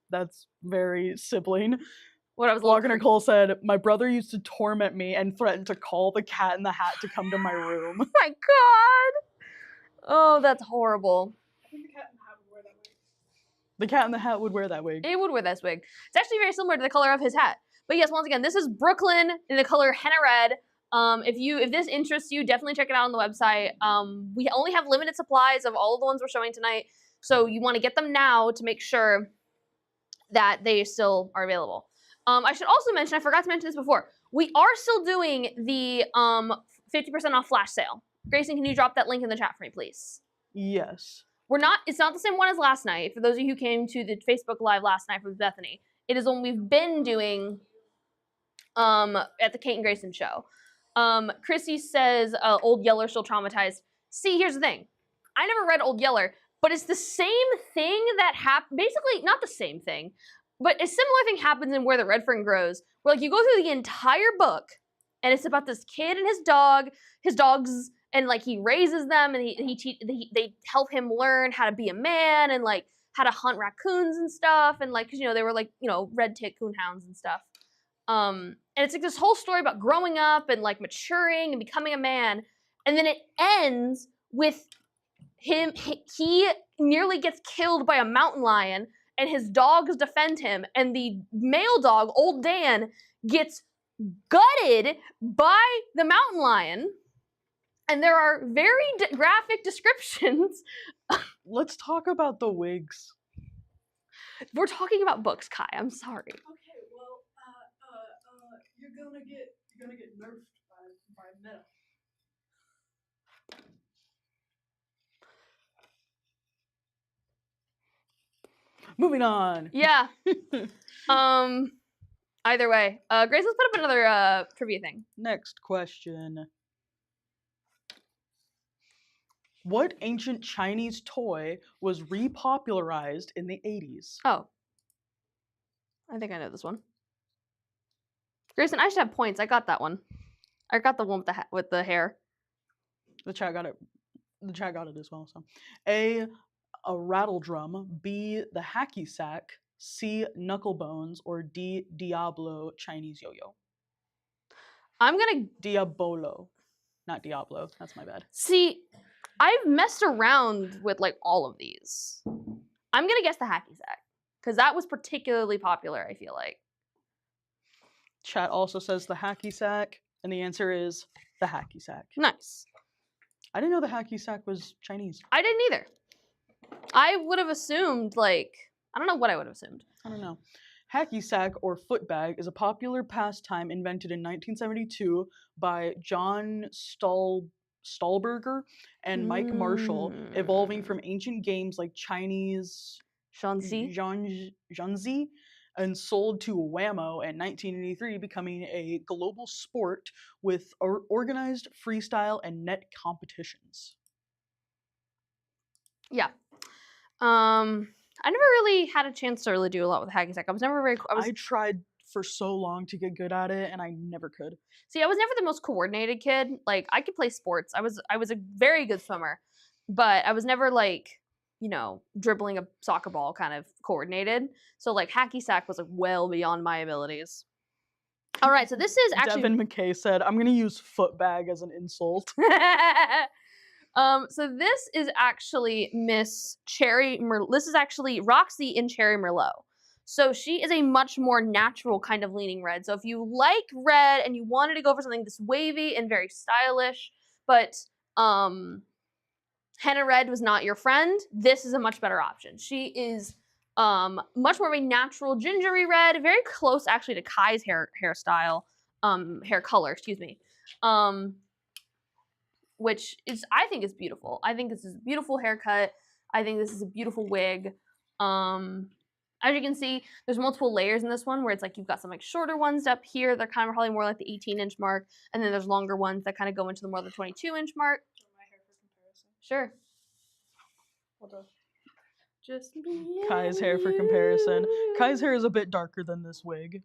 S1: That's very sibling.
S2: What I was
S1: Logger Nicole said, my brother used to torment me and threatened to call the Cat in the Hat to come to my room.
S2: My God. Oh, that's horrible.
S3: I think the Cat in the Hat would wear that wig.
S1: The Cat in the Hat would wear that wig.
S2: It would wear this wig. It's actually very similar to the color of his hat. But yes, once again, this is Brooklyn in the color henna red. If this interests you, definitely check it out on the website. We only have limited supplies of all of the ones we're showing tonight, so you want to get them now to make sure that they still are available. I should also mention, I forgot to mention this before, we are still doing the 50% off flash sale. Grayson, can you drop that link in the chat for me, please?
S1: Yes.
S2: It's not the same one as last night. For those of you who came to the Facebook Live last night with Bethany, it is the one we've been doing at the Kate and Grayson Show. Chrissy says, Old Yeller still traumatized. See, here's the thing. I never read Old Yeller, but it's the same thing that happened. Basically, not the same thing, but a similar thing happens in Where the Red Fern Grows, where like you go through the entire book, and it's about this kid and his dogs, and like he raises them, and they help him learn how to be a man and like how to hunt raccoons and stuff, and like 'cause, they were like red tit coonhounds and stuff. And it's like this whole story about growing up and like maturing and becoming a man, and then it ends with him. He nearly gets killed by a mountain lion, and his dogs defend him, and the male dog, Old Dan, gets gutted by the mountain lion, and there are very graphic descriptions.
S1: Let's talk about the wigs.
S2: We're talking about books, Kai. I'm sorry.
S3: Okay, well, you're gonna get nerfed by metal.
S1: Moving on.
S2: Yeah. Either way, Grace, let's put up another trivia thing.
S1: Next question. What ancient Chinese toy was repopularized in the 80s?
S2: Oh, I think I know this one. Grayson, I should have points. I got that one. I got the one with the hair.
S1: The chat got it. The chat got it as well. So, A rattle drum. B, the hacky sack. C, knuckle bones. Or D, Diablo Chinese yo-yo.
S2: I'm gonna
S1: Diabolo, not Diablo. That's my bad.
S2: see. I've messed around with like all of these. I'm gonna guess the hacky sack because that was particularly popular. I feel like.
S1: Chat also says the hacky sack, and the answer is the hacky sack.
S2: Nice.
S1: I didn't know the hacky sack was Chinese.
S2: I didn't either. I would have assumed like I don't know what I would have assumed.
S1: I don't know. Hacky sack or foot bag is a popular pastime invented in 1972 by John Stahlberger and Mike Marshall, evolving from ancient games like Chinese
S2: Shanxi.
S1: Zhanzi, and sold to Whammo in 1983, becoming a global sport with organized freestyle and net competitions.
S2: Yeah. I never really had a chance to really do a lot with hacky sack. I was never very.
S1: I tried for so long to get good at it, and I never could.
S2: See, I was never the most coordinated kid. Like I could play sports. I was a very good swimmer, but I was never like dribbling a soccer ball kind of coordinated. So like hacky sack was like well beyond my abilities. All right, so this is actually
S1: Devin McKay said, "I'm gonna use foot bag as an insult."
S2: So this is actually Miss Cherry this is actually Roxy in Cherry Merlot. So she is a much more natural kind of leaning red. So if you like red and you wanted to go for something this wavy and very stylish, but henna red was not your friend, this is a much better option. She is much more of a natural gingery red, very close actually to Kai's hairstyle, hair color, excuse me. Which is I think is beautiful. I think this is a beautiful haircut. I think this is a beautiful wig. As you can see, there's multiple layers in this one where it's like you've got some like shorter ones up here. They're kind of probably more like the 18-inch mark, and then there's longer ones that kind of go into the more the 22-inch mark.
S3: My hair for comparison.
S2: Sure.
S3: Hold on.
S2: Just
S1: Kai's hair for comparison. Kai's hair is a bit darker than this wig.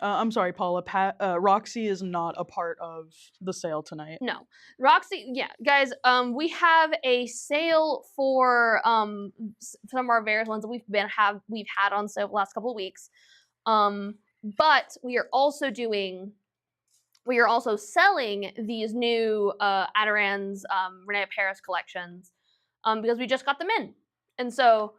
S1: I'm sorry, Paula. Roxy is not a part of the sale tonight.
S2: No, Roxy. Yeah, guys. We have a sale for some of our various ones that we've had on sale the last couple of weeks. But we are also selling these new Adirans Renee Paris collections because we just got them in, and so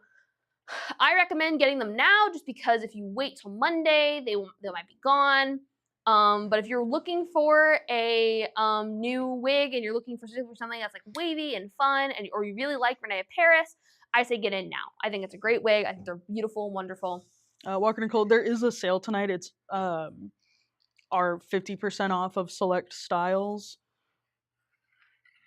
S2: I recommend getting them now, just because if you wait till Monday, they might be gone. But if you're looking for a new wig and you're looking for something that's like wavy and fun, or you really like Renee Paris, I say get in now. I think it's a great wig. I think they're beautiful and wonderful.
S1: Walker Nicole, there is a sale tonight. It's our 50% off of select styles.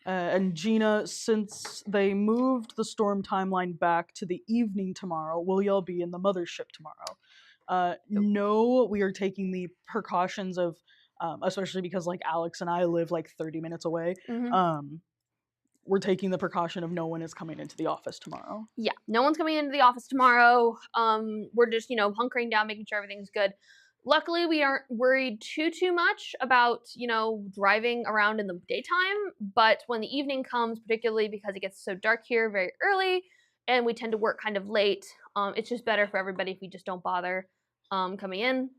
S1: And Gina, since they moved the storm timeline back to the evening tomorrow, will y'all be in the mothership tomorrow? No, we are taking the precautions of, especially because like Alex and I live like 30 minutes away.
S2: Mm-hmm.
S1: We're taking the precaution of no one is coming into the office tomorrow.
S2: Yeah, no one's coming into the office tomorrow. We're just, hunkering down, making sure everything's good. Luckily, we aren't worried too much about, driving around in the daytime. But when the evening comes, particularly because it gets so dark here very early, and we tend to work kind of late, it's just better for everybody if we just don't bother coming in.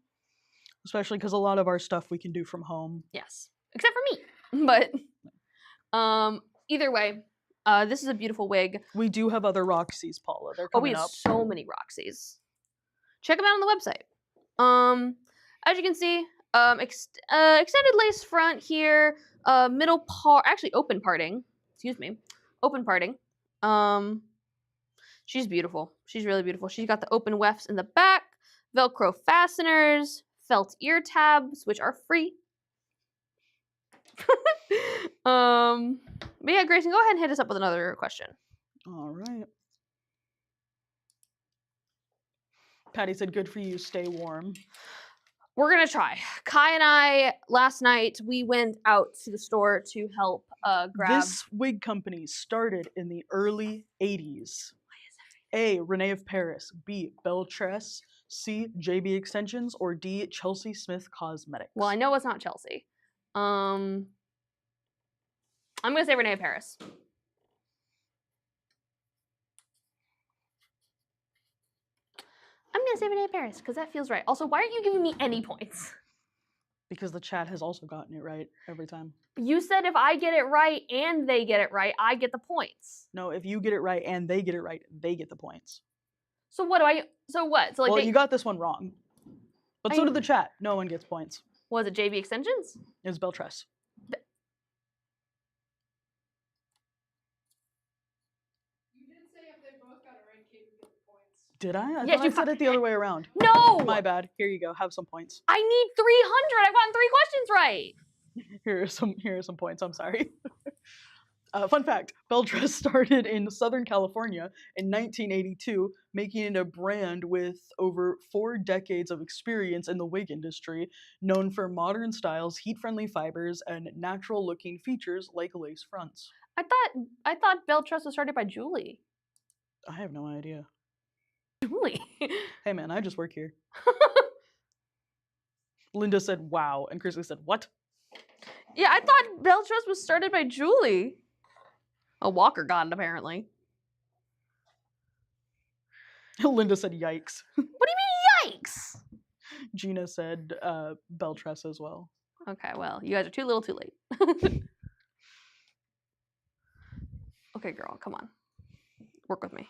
S1: Especially because a lot of our stuff we can do from home.
S2: Yes, except for me. But either way, this is a beautiful wig.
S1: We do have other Roxy's, Paula. They're coming
S2: we have
S1: up.
S2: so many Roxy's. Check them out on the website. As you can see, extended lace front here, actually open parting. Excuse me, open parting. She's beautiful. She's really beautiful. She's got the open wefts in the back, Velcro fasteners, felt ear tabs, which are free. But yeah, Grayson, go ahead and hit us up with another question.
S1: All right. Patty said, good for you, stay warm.
S2: We're going to try. Kai and I, last night, we went out to the store to help grab...
S1: This wig company started in the early 80s. A, Renee of Paris. B, Belle Tress. C, JB Extensions. Or D, Chelsea Smith Cosmetics.
S2: Well, I know it's not Chelsea. I'm going to say Renee of Paris. I'm going to say Renee of Paris, because that feels right. Also, why aren't you giving me any points?
S1: Because the chat has also gotten it right every time.
S2: You said if I get it right and they get it right, I get the points.
S1: No, if you get it right and they get it right, they get the points.
S2: So what? So like
S1: well, you got this one wrong. But so did the chat. No one gets points.
S2: Was it JB Extensions?
S1: It was Belle Tress.
S3: You did say if they both got it right, Kate would get the points.
S1: Did I? I thought I said it the other way around.
S2: No!
S1: My bad. Here you go. Have some points.
S2: I need 300. I've gotten 3 questions right.
S1: Here are some points. I'm sorry. Fun fact, Belle Tress started in Southern California in 1982, making it a brand with over 4 decades of experience in the wig industry, known for modern styles, heat-friendly fibers, and natural-looking features like lace fronts.
S2: I thought Belle Tress was started by Julie.
S1: I have no idea.
S2: Julie?
S1: Hey man, I just work here. Linda said, wow, and Chrisley said, what?
S2: Yeah, I thought Belle Tress was started by Julie. A Walker got it, apparently.
S1: Linda said, yikes.
S2: What do you mean, yikes?
S1: Gina said, Belle Tress as well.
S2: Okay, well, you guys are too little too late. Okay, girl, come on. Work with me.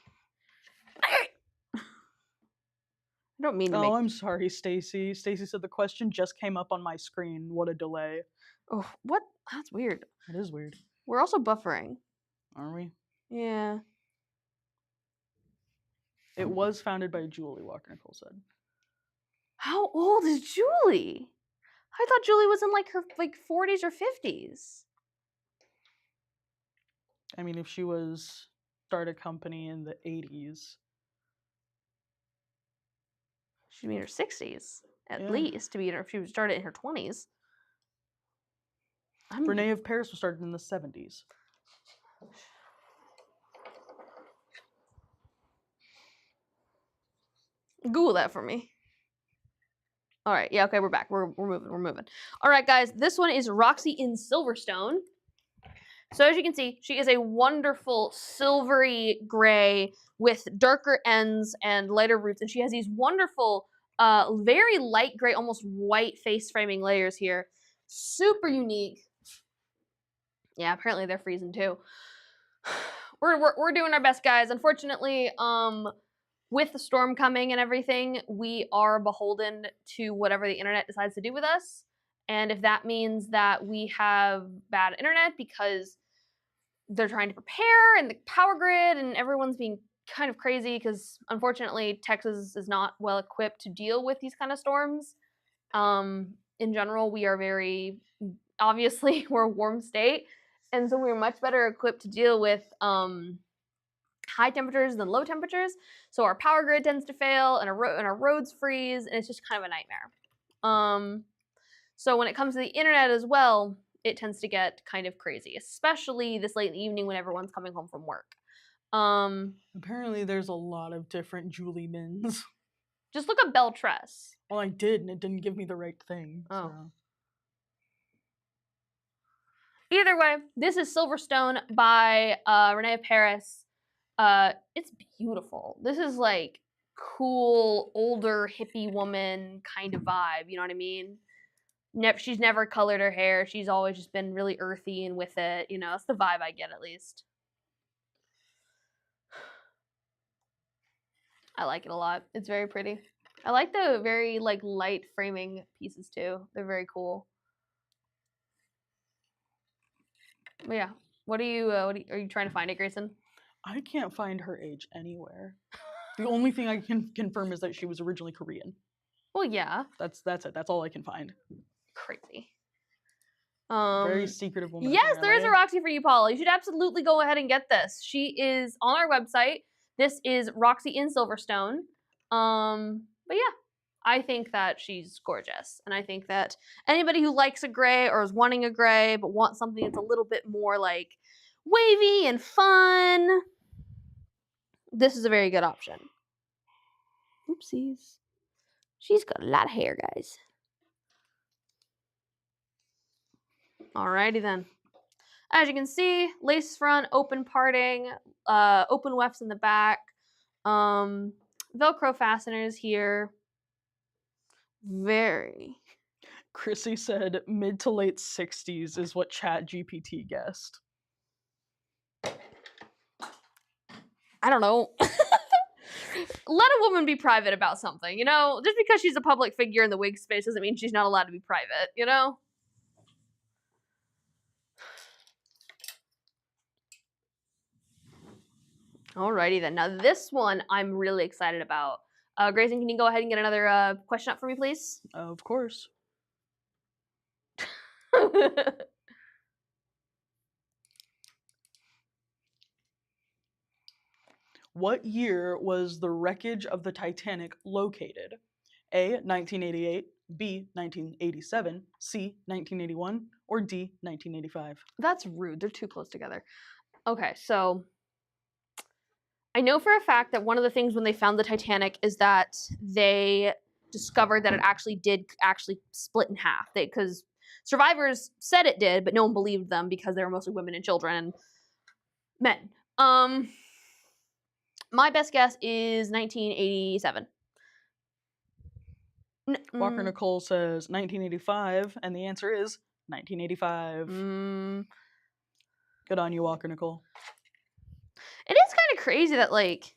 S2: I don't mean to make...
S1: Oh, I'm sorry, Stacy. Stacy said the question just came up on my screen. What a delay.
S2: Oh, what? That's weird.
S1: It is weird.
S2: We're also buffering.
S1: Are we?
S2: Yeah.
S1: It was founded by Julie, Walker Nicole said.
S2: How old is Julie? I thought Julie was in her 40s or 50s.
S1: I mean, if she was start a company in the 80s.
S2: She'd be in her 60s, at least, if she started in her 20s.
S1: Renee of Paris was started in the 70s.
S2: Google that for me. All right, yeah, okay, we're back. We're moving. All right, guys, this one is Roxy in Silverstone. So as you can see, she is a wonderful silvery gray with darker ends and lighter roots, and she has these wonderful, very light gray, almost white face framing layers here. Super unique. Yeah, apparently they're freezing too. We're doing our best, guys. Unfortunately, with the storm coming and everything, we are beholden to whatever the internet decides to do with us. And if that means that we have bad internet because they're trying to prepare and the power grid and everyone's being kind of crazy because unfortunately Texas is not well equipped to deal with these kind of storms. In general, we are very, obviously we're a warm state, and so we're much better equipped to deal with high temperatures than low temperatures. So our power grid tends to fail and our roads freeze, and it's just kind of a nightmare. So when it comes to the internet as well, it tends to get kind of crazy, especially this late in the evening when everyone's coming home from work.
S1: Apparently, there's a lot of different Julie Mins.
S2: Just look up Beltress.
S1: Well, I did, and it didn't give me the right thing.
S2: Oh.
S1: So.
S2: Either way, this is Silverstone by Renee Paris. It's beautiful. This is like cool, older, hippie woman kind of vibe. You know what I mean? She's never colored her hair. She's always just been really earthy and with it. You know, that's the vibe I get at least. I like it a lot. It's very pretty. I like the very like light framing pieces too. They're very cool. But yeah, are you trying to find it, Grayson?
S1: I can't find her age anywhere. The only thing I can confirm is that she was originally Korean.
S2: Well, yeah.
S1: That's it. That's all I can find.
S2: Crazy.
S1: Very secretive woman.
S2: Yes, there is a
S1: apparently.
S2: Roxy for you, Paula. You should absolutely go ahead and get this. She is on our website. This is Roxy in Silverstone. But yeah, I think that she's gorgeous. And I think that anybody who likes a gray or is wanting a gray but wants something that's a little bit more like wavy and fun, this is a very good option. Oopsies. She's got a lot of hair, guys. Alrighty then. As you can see, lace front, open parting, open wefts in the back, Velcro fasteners here. Very.
S1: Chrissy said mid to late 60s is what ChatGPT guessed.
S2: I don't know. Let a woman be private about something, you know? Just because she's a public figure in the wig space doesn't mean she's not allowed to be private, you know? Alrighty then. Now this one I'm really excited about. Grayson, can you go ahead and get another question up for me, please?
S1: Of course. What year was the wreckage of the Titanic located? A. 1988, B. 1987, C. 1981, or D. 1985?
S2: That's rude. They're too close together. Okay, so I know for a fact that one of the things when they found the Titanic is that they discovered that it did split in half. Because survivors said it did, but no one believed them because they were mostly women and children and men. My best guess is 1987.
S1: Walker Nicole says 1985, and the answer is 1985. Good on you, Walker Nicole.
S2: It is kind of crazy that, like...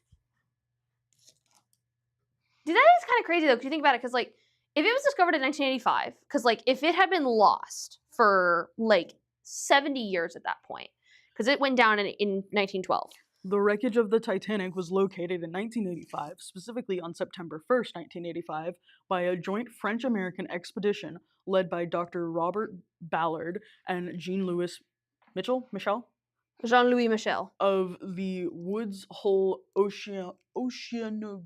S2: Dude, that is kind of crazy, though, because you think about it, because, like, if it was discovered in 1985, because, like, if it had been lost for, like, 70 years at that point, because it went down in 1912.
S1: The wreckage of the Titanic was located in 1985, specifically on September 1st, 1985, by a joint French-American expedition led by Dr. Robert Ballard and Jean-Louis Michel?
S2: Jean-Louis Michel.
S1: Of the Woods Hole
S2: Oceanographic.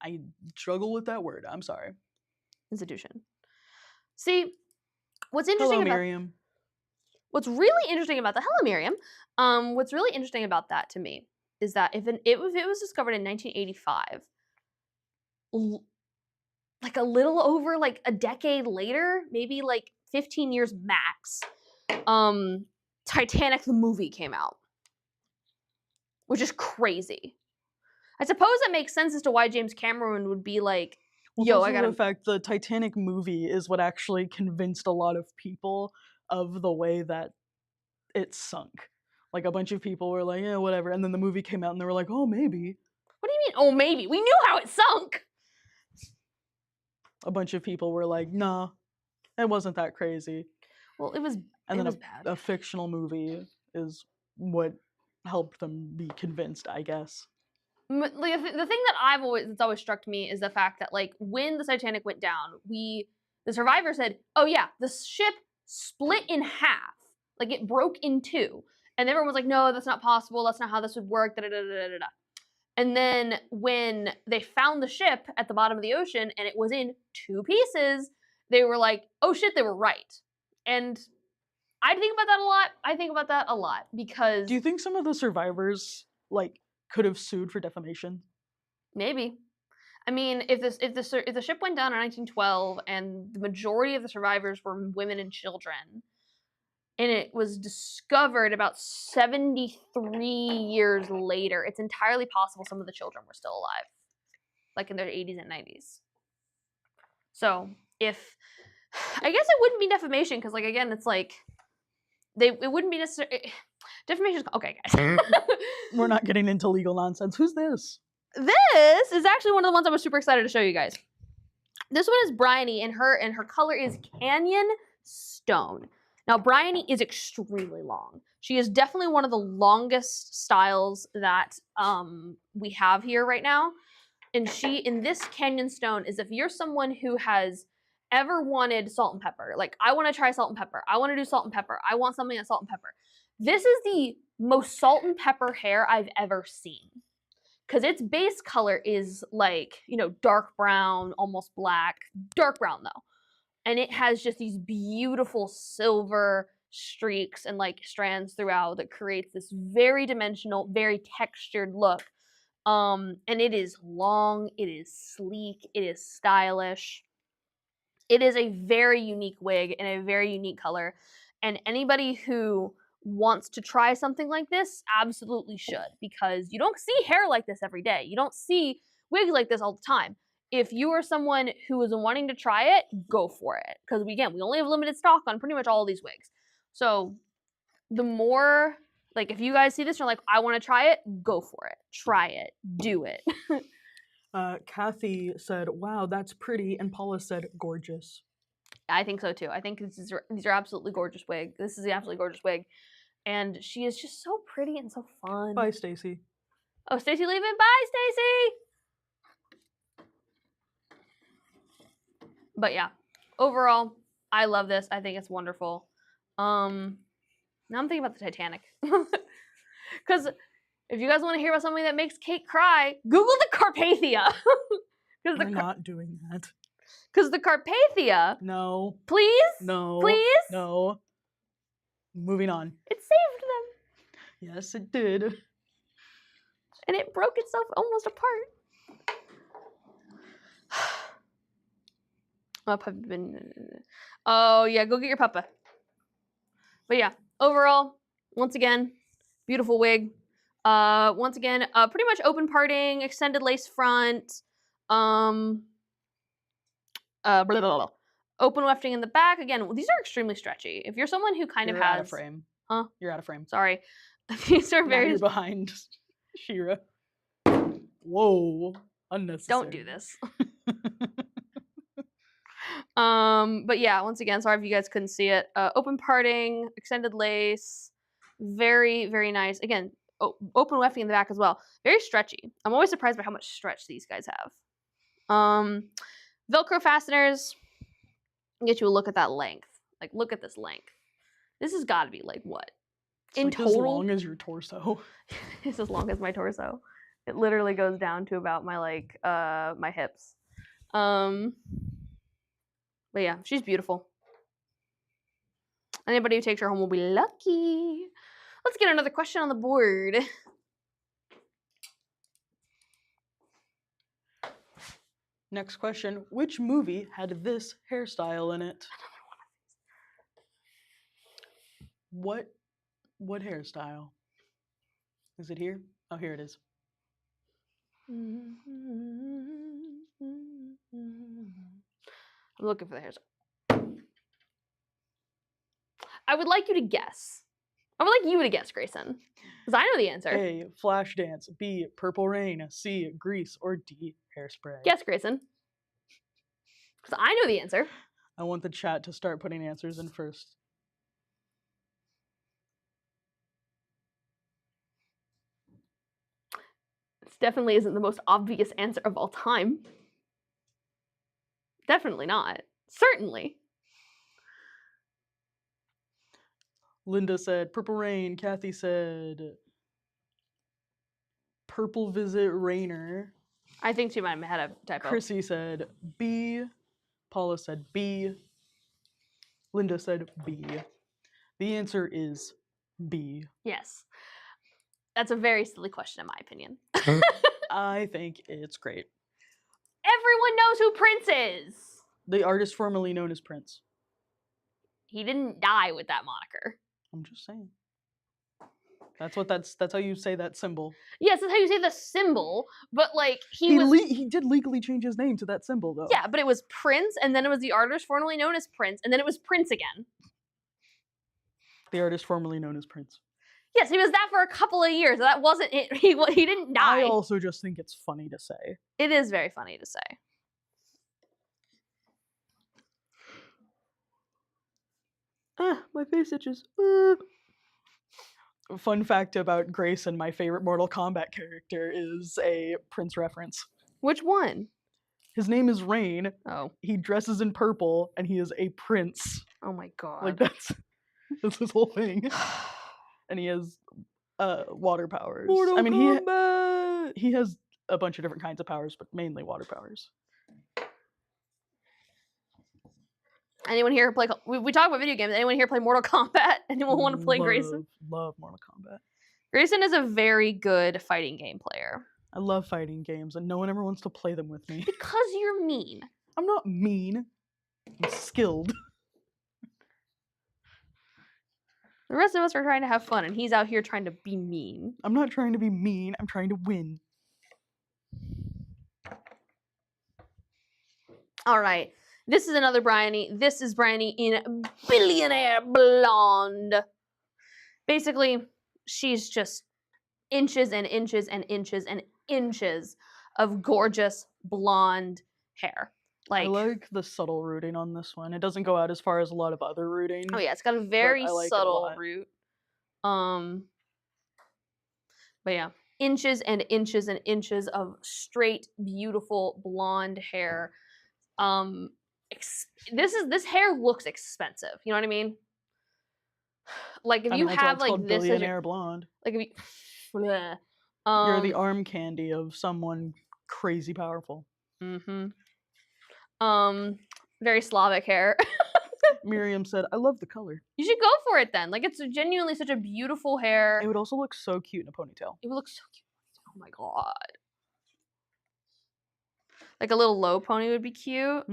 S1: I struggle with that word. I'm sorry.
S2: Institution. See, what's interesting
S1: Hello,
S2: about...
S1: Miriam.
S2: What's really interesting about that... Hello, Miriam. What's really interesting about that to me is that if it was discovered in 1985, like a little over like a decade later, maybe like 15 years max, Titanic the movie came out, which is crazy. I suppose that makes sense as to why James Cameron would be like,
S1: Well,
S2: yo,
S1: also
S2: I gotta.
S1: the fact the Titanic movie is what actually convinced a lot of people of the way that it sunk. Like a bunch of people were like, yeah, whatever, and then the movie came out and they were like, oh, maybe.
S2: What do you mean? Oh, maybe. We knew how it sunk.
S1: A bunch of people were like, nah, it wasn't that crazy.
S2: Well, it was.
S1: And
S2: it
S1: then
S2: was bad.
S1: a fictional movie is what helped them be convinced, I guess.
S2: Like, the thing that that's always struck me is the fact that like when the Titanic went down, the survivor said, "Oh yeah, the ship split in half, like it broke in two," and everyone was like, "No, that's not possible. That's not how this would work." Da da da da da da. And then when they found the ship at the bottom of the ocean and it was in two pieces, they were like, "Oh shit, they were right." And I think about that a lot. I think about that a lot because
S1: Do you think some of the survivors like could have sued for defamation?
S2: maybe. I mean, if the ship went down in 1912 and the majority of the survivors were women and children, and it was discovered about 73 years later, it's entirely possible some of the children were still alive, like in their 80s and 90s. So if I guess it wouldn't be defamation because, like, again, it's like it wouldn't be necessarily defamation. Okay, guys,
S1: We're not getting into legal nonsense. Who's this?
S2: this is actually one of the ones I was super excited to show you guys. This one is Bryony, and her color is Canyon Stone. Now, Bryony is extremely long. She is definitely one of the longest styles that we have here right now. And she, in this Canyon Stone, is if you're someone who has ever wanted salt and pepper, like I want to try salt and pepper, I want to do salt and pepper, I want something that's salt and pepper. This is the most salt and pepper hair I've ever seen. Because its base color is like, dark brown, almost black, dark brown though. And it has just these beautiful silver streaks and like strands throughout that creates this very dimensional, very textured look. And it is long, it is sleek, it is stylish. It is a very unique wig and a very unique color. And anybody who wants to try something like this absolutely should, because you don't see hair like this every day. You don't see wigs like this all the time. If you are someone who is wanting to try it, go for it. Because we only have limited stock on pretty much all of these wigs. So the more, like, if you guys see this and you're like, I want to try it, go for it. Try it. Do it.
S1: Kathy said, wow, that's pretty. And Paula said, gorgeous.
S2: I think so too. I think these are absolutely gorgeous wig. This is the absolutely gorgeous wig. And she is just so pretty and so fun.
S1: Bye, Stacy.
S2: Oh, Stacy leaving? Bye, Stacy! But yeah, overall, I love this. I think it's wonderful. Now I'm thinking about the Titanic. Because if you guys want to hear about something that makes Kate cry, Google the Carpathia.
S1: We're not doing that.
S2: Because the Carpathia...
S1: No.
S2: Please?
S1: No.
S2: Please?
S1: No. Moving on.
S2: It saved them.
S1: Yes, it did.
S2: And it broke itself almost apart. Oh, yeah, go get your puppa. But yeah, overall, once again, beautiful wig. Once again, pretty much open parting, extended lace front, blah, blah, blah, blah. Open wefting in the back. Again, these are extremely stretchy. If you're someone who kind of has...
S1: You're out of frame.
S2: Huh?
S1: You're out of frame.
S2: Sorry. These are very...
S1: Now you're behind Shira. Whoa. Unnecessary.
S2: Don't do this. But yeah, once again, sorry if you guys couldn't see it. Open parting, extended lace, very, very nice. Again, open wefting in the back as well. Very stretchy. I'm always surprised by how much stretch these guys have. Velcro fasteners. Get you a look at that length. Like, look at this length. This has got to be like what?
S1: It's
S2: in
S1: like
S2: total,
S1: as long as your torso.
S2: It's as long as my torso. It literally goes down to about my my hips. But yeah, she's beautiful. Anybody who takes her home will be lucky. Let's get another question on the board.
S1: Next question. Which movie had this hairstyle in it? What hairstyle? Is it here? Oh, here it is.
S2: I'm looking for the hairstyle. I would like you to guess. I would like you to guess, Grayson. Because I know the answer.
S1: A. Flash Dance. B. Purple Rain. C. Grease. Or D. Hairspray.
S2: Guess, Grayson. Because I know the answer.
S1: I want the chat to start putting answers in first.
S2: This definitely isn't the most obvious answer of all time. Definitely not. Certainly.
S1: Linda said Purple Rain. Kathy said Purple Visit Rainer.
S2: I think she might have had a typo.
S1: Chrissy said B. Paula said B. Linda said B. The answer is B.
S2: Yes. That's a very silly question in my opinion.
S1: I think it's great.
S2: Everyone knows who Prince is.
S1: The artist formerly known as Prince.
S2: He didn't die with that moniker.
S1: I'm just saying. That's how you say that symbol.
S2: Yes, that's how you say the symbol, but like he
S1: did legally change his name to that symbol though.
S2: Yeah, but it was Prince, and then it was the artist formerly known as Prince, and then it was Prince again.
S1: The artist formerly known as Prince.
S2: Yes, he was that for a couple of years. That wasn't it. He didn't die.
S1: I also just think it's funny to say.
S2: It is very funny to say.
S1: My face itches. Fun fact about Grayson, my favorite Mortal Kombat character, is a Prince reference.
S2: Which one?
S1: His name is Rain.
S2: Oh.
S1: He dresses in purple, and he is a prince.
S2: Oh my god.
S1: Like that's his whole thing. And he has water powers.
S2: Mortal Kombat!
S1: He has a bunch of different kinds of powers, but mainly water powers.
S2: Anyone here play? We talk about video games. Anyone here play Mortal Kombat? Anyone want to play Grayson?
S1: Love Mortal Kombat.
S2: Grayson is a very good fighting game player.
S1: I love fighting games, and no one ever wants to play them with me.
S2: Because you're mean.
S1: I'm not mean. I'm skilled.
S2: The rest of us are trying to have fun, and he's out here trying to be mean.
S1: I'm not trying to be mean. I'm trying to win.
S2: All right. This is another Bryony. This is Bryony in Billionaire Blonde. Basically, she's just inches and inches and inches and inches of gorgeous blonde hair.
S1: I like the subtle rooting on this one. It doesn't go out as far as a lot of other rooting.
S2: Oh yeah, it's got a very subtle root. But yeah, inches and inches and inches of straight, beautiful blonde hair. This hair looks expensive. You know what I mean? Like if you have like this
S1: billionaire blonde,
S2: like if you,
S1: you're the arm candy of someone crazy powerful.
S2: Very Slavic hair.
S1: Miriam said, "I love the color."
S2: You should go for it then. Like it's genuinely such a beautiful hair.
S1: It would also look so cute in a ponytail.
S2: It would look so cute. Oh my god. Like a little low pony would be cute.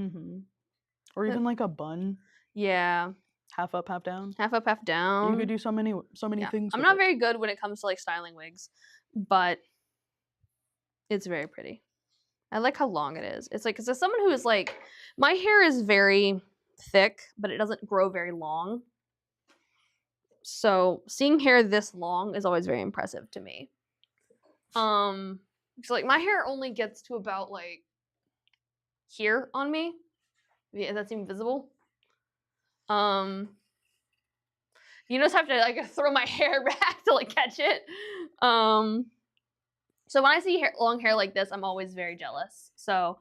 S1: Or even like a bun.
S2: Yeah.
S1: Half up, half down.
S2: Half up, half down.
S1: You could do so many things.
S2: I'm not very good when it comes to like styling wigs, but it's very pretty. I like how long it is. It's like, because as someone who is like, my hair is very thick, but it doesn't grow very long. So seeing hair this long is always very impressive to me. So like my hair only gets to about like here on me. If that's even visible. You just have to like throw my hair back to like catch it. So when I see long hair like this, I'm always very jealous. So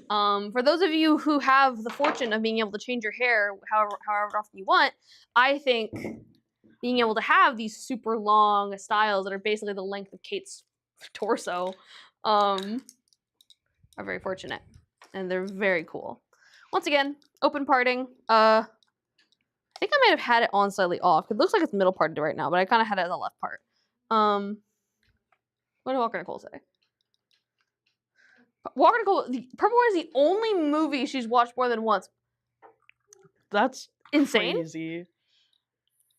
S2: for those of you who have the fortune of being able to change your hair however often you want, I think being able to have these super long styles that are basically the length of Kate's torso are very fortunate. And they're very cool. Once again, open parting. I think I might have had it on slightly off. It looks like it's middle parted right now, but I kind of had it as a left part. What did Walker Nicole say? Walker Nicole, Purple Rain is the only movie she's watched more than once.
S1: That's
S2: Insane.
S1: crazy.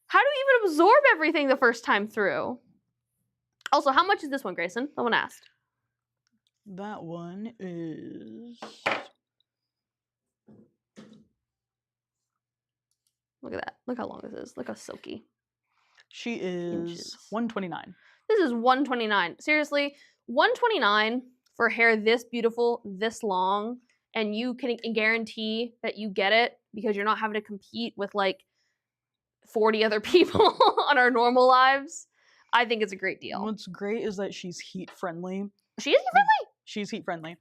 S2: How do you even absorb everything the first time through? Also, how much is this one, Grayson? Someone asked.
S1: That one is...
S2: Look at that. Look how long this is. Look how silky.
S1: She is
S2: Inches.
S1: $129.
S2: This is $129. Seriously, $129 for hair this beautiful, this long, and you can guarantee that you get it because you're not having to compete with like 40 other people on our normal lives. I think it's a great deal.
S1: What's great is that she's heat friendly.
S2: She is friendly.
S1: She's heat friendly.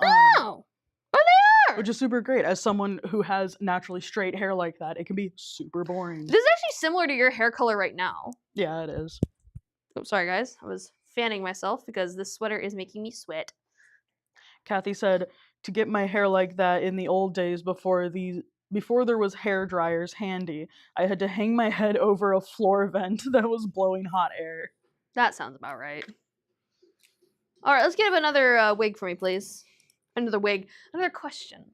S2: Oh, they are.
S1: Which is super great. As someone who has naturally straight hair like that, it can be super boring.
S2: This is actually similar to your hair color right now.
S1: Yeah, it is.
S2: Oh, sorry guys. I was fanning myself because this sweater is making me sweat.
S1: Kathy said, to get my hair like that in the old days before there was hair dryers handy, I had to hang my head over a floor vent that was blowing hot air.
S2: That sounds about right. All right, let's get another wig for me, please. Another wig. Another question.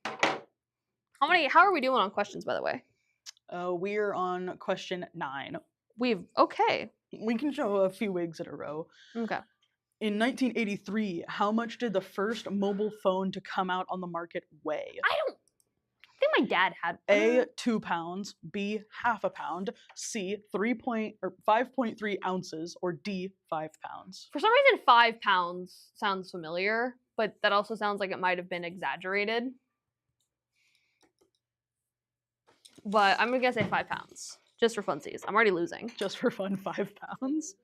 S2: How are we doing on questions, by the way?
S1: We're on question 9.
S2: Okay.
S1: We can show a few wigs in a row.
S2: Okay.
S1: In 1983, how much did the first mobile phone to come out on the market weigh?
S2: I think my dad had
S1: A, 2 pounds, B, half a pound, C, 5.3 ounces, or D, 5 pounds.
S2: For some reason, 5 pounds sounds familiar, but that also sounds like it might have been exaggerated. But I'm gonna say 5 pounds, just for funsies. I'm already losing.
S1: Just for fun, 5 pounds?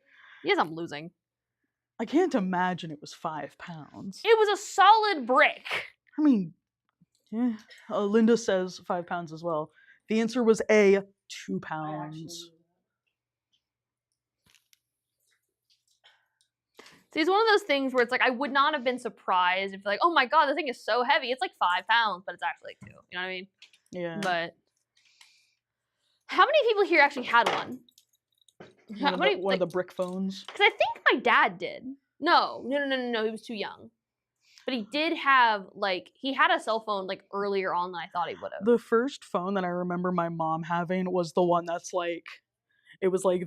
S2: Yes, I'm losing.
S1: I can't imagine it was 5 pounds.
S2: It was a solid brick.
S1: I mean, yeah. Linda says 5 pounds as well. The answer was A, 2 pounds.
S2: See, it's one of those things where it's like I would not have been surprised if like, oh my god, this thing is so heavy. It's like 5 pounds, but it's actually like 2. You know what I mean?
S1: Yeah.
S2: But how many people here actually had one?
S1: One of the brick phones.
S2: Because I think my dad did. No. He was too young. But he did have, like, he had a cell phone, like, earlier on than I thought he would have.
S1: The first phone that I remember my mom having was the one that's like, it was like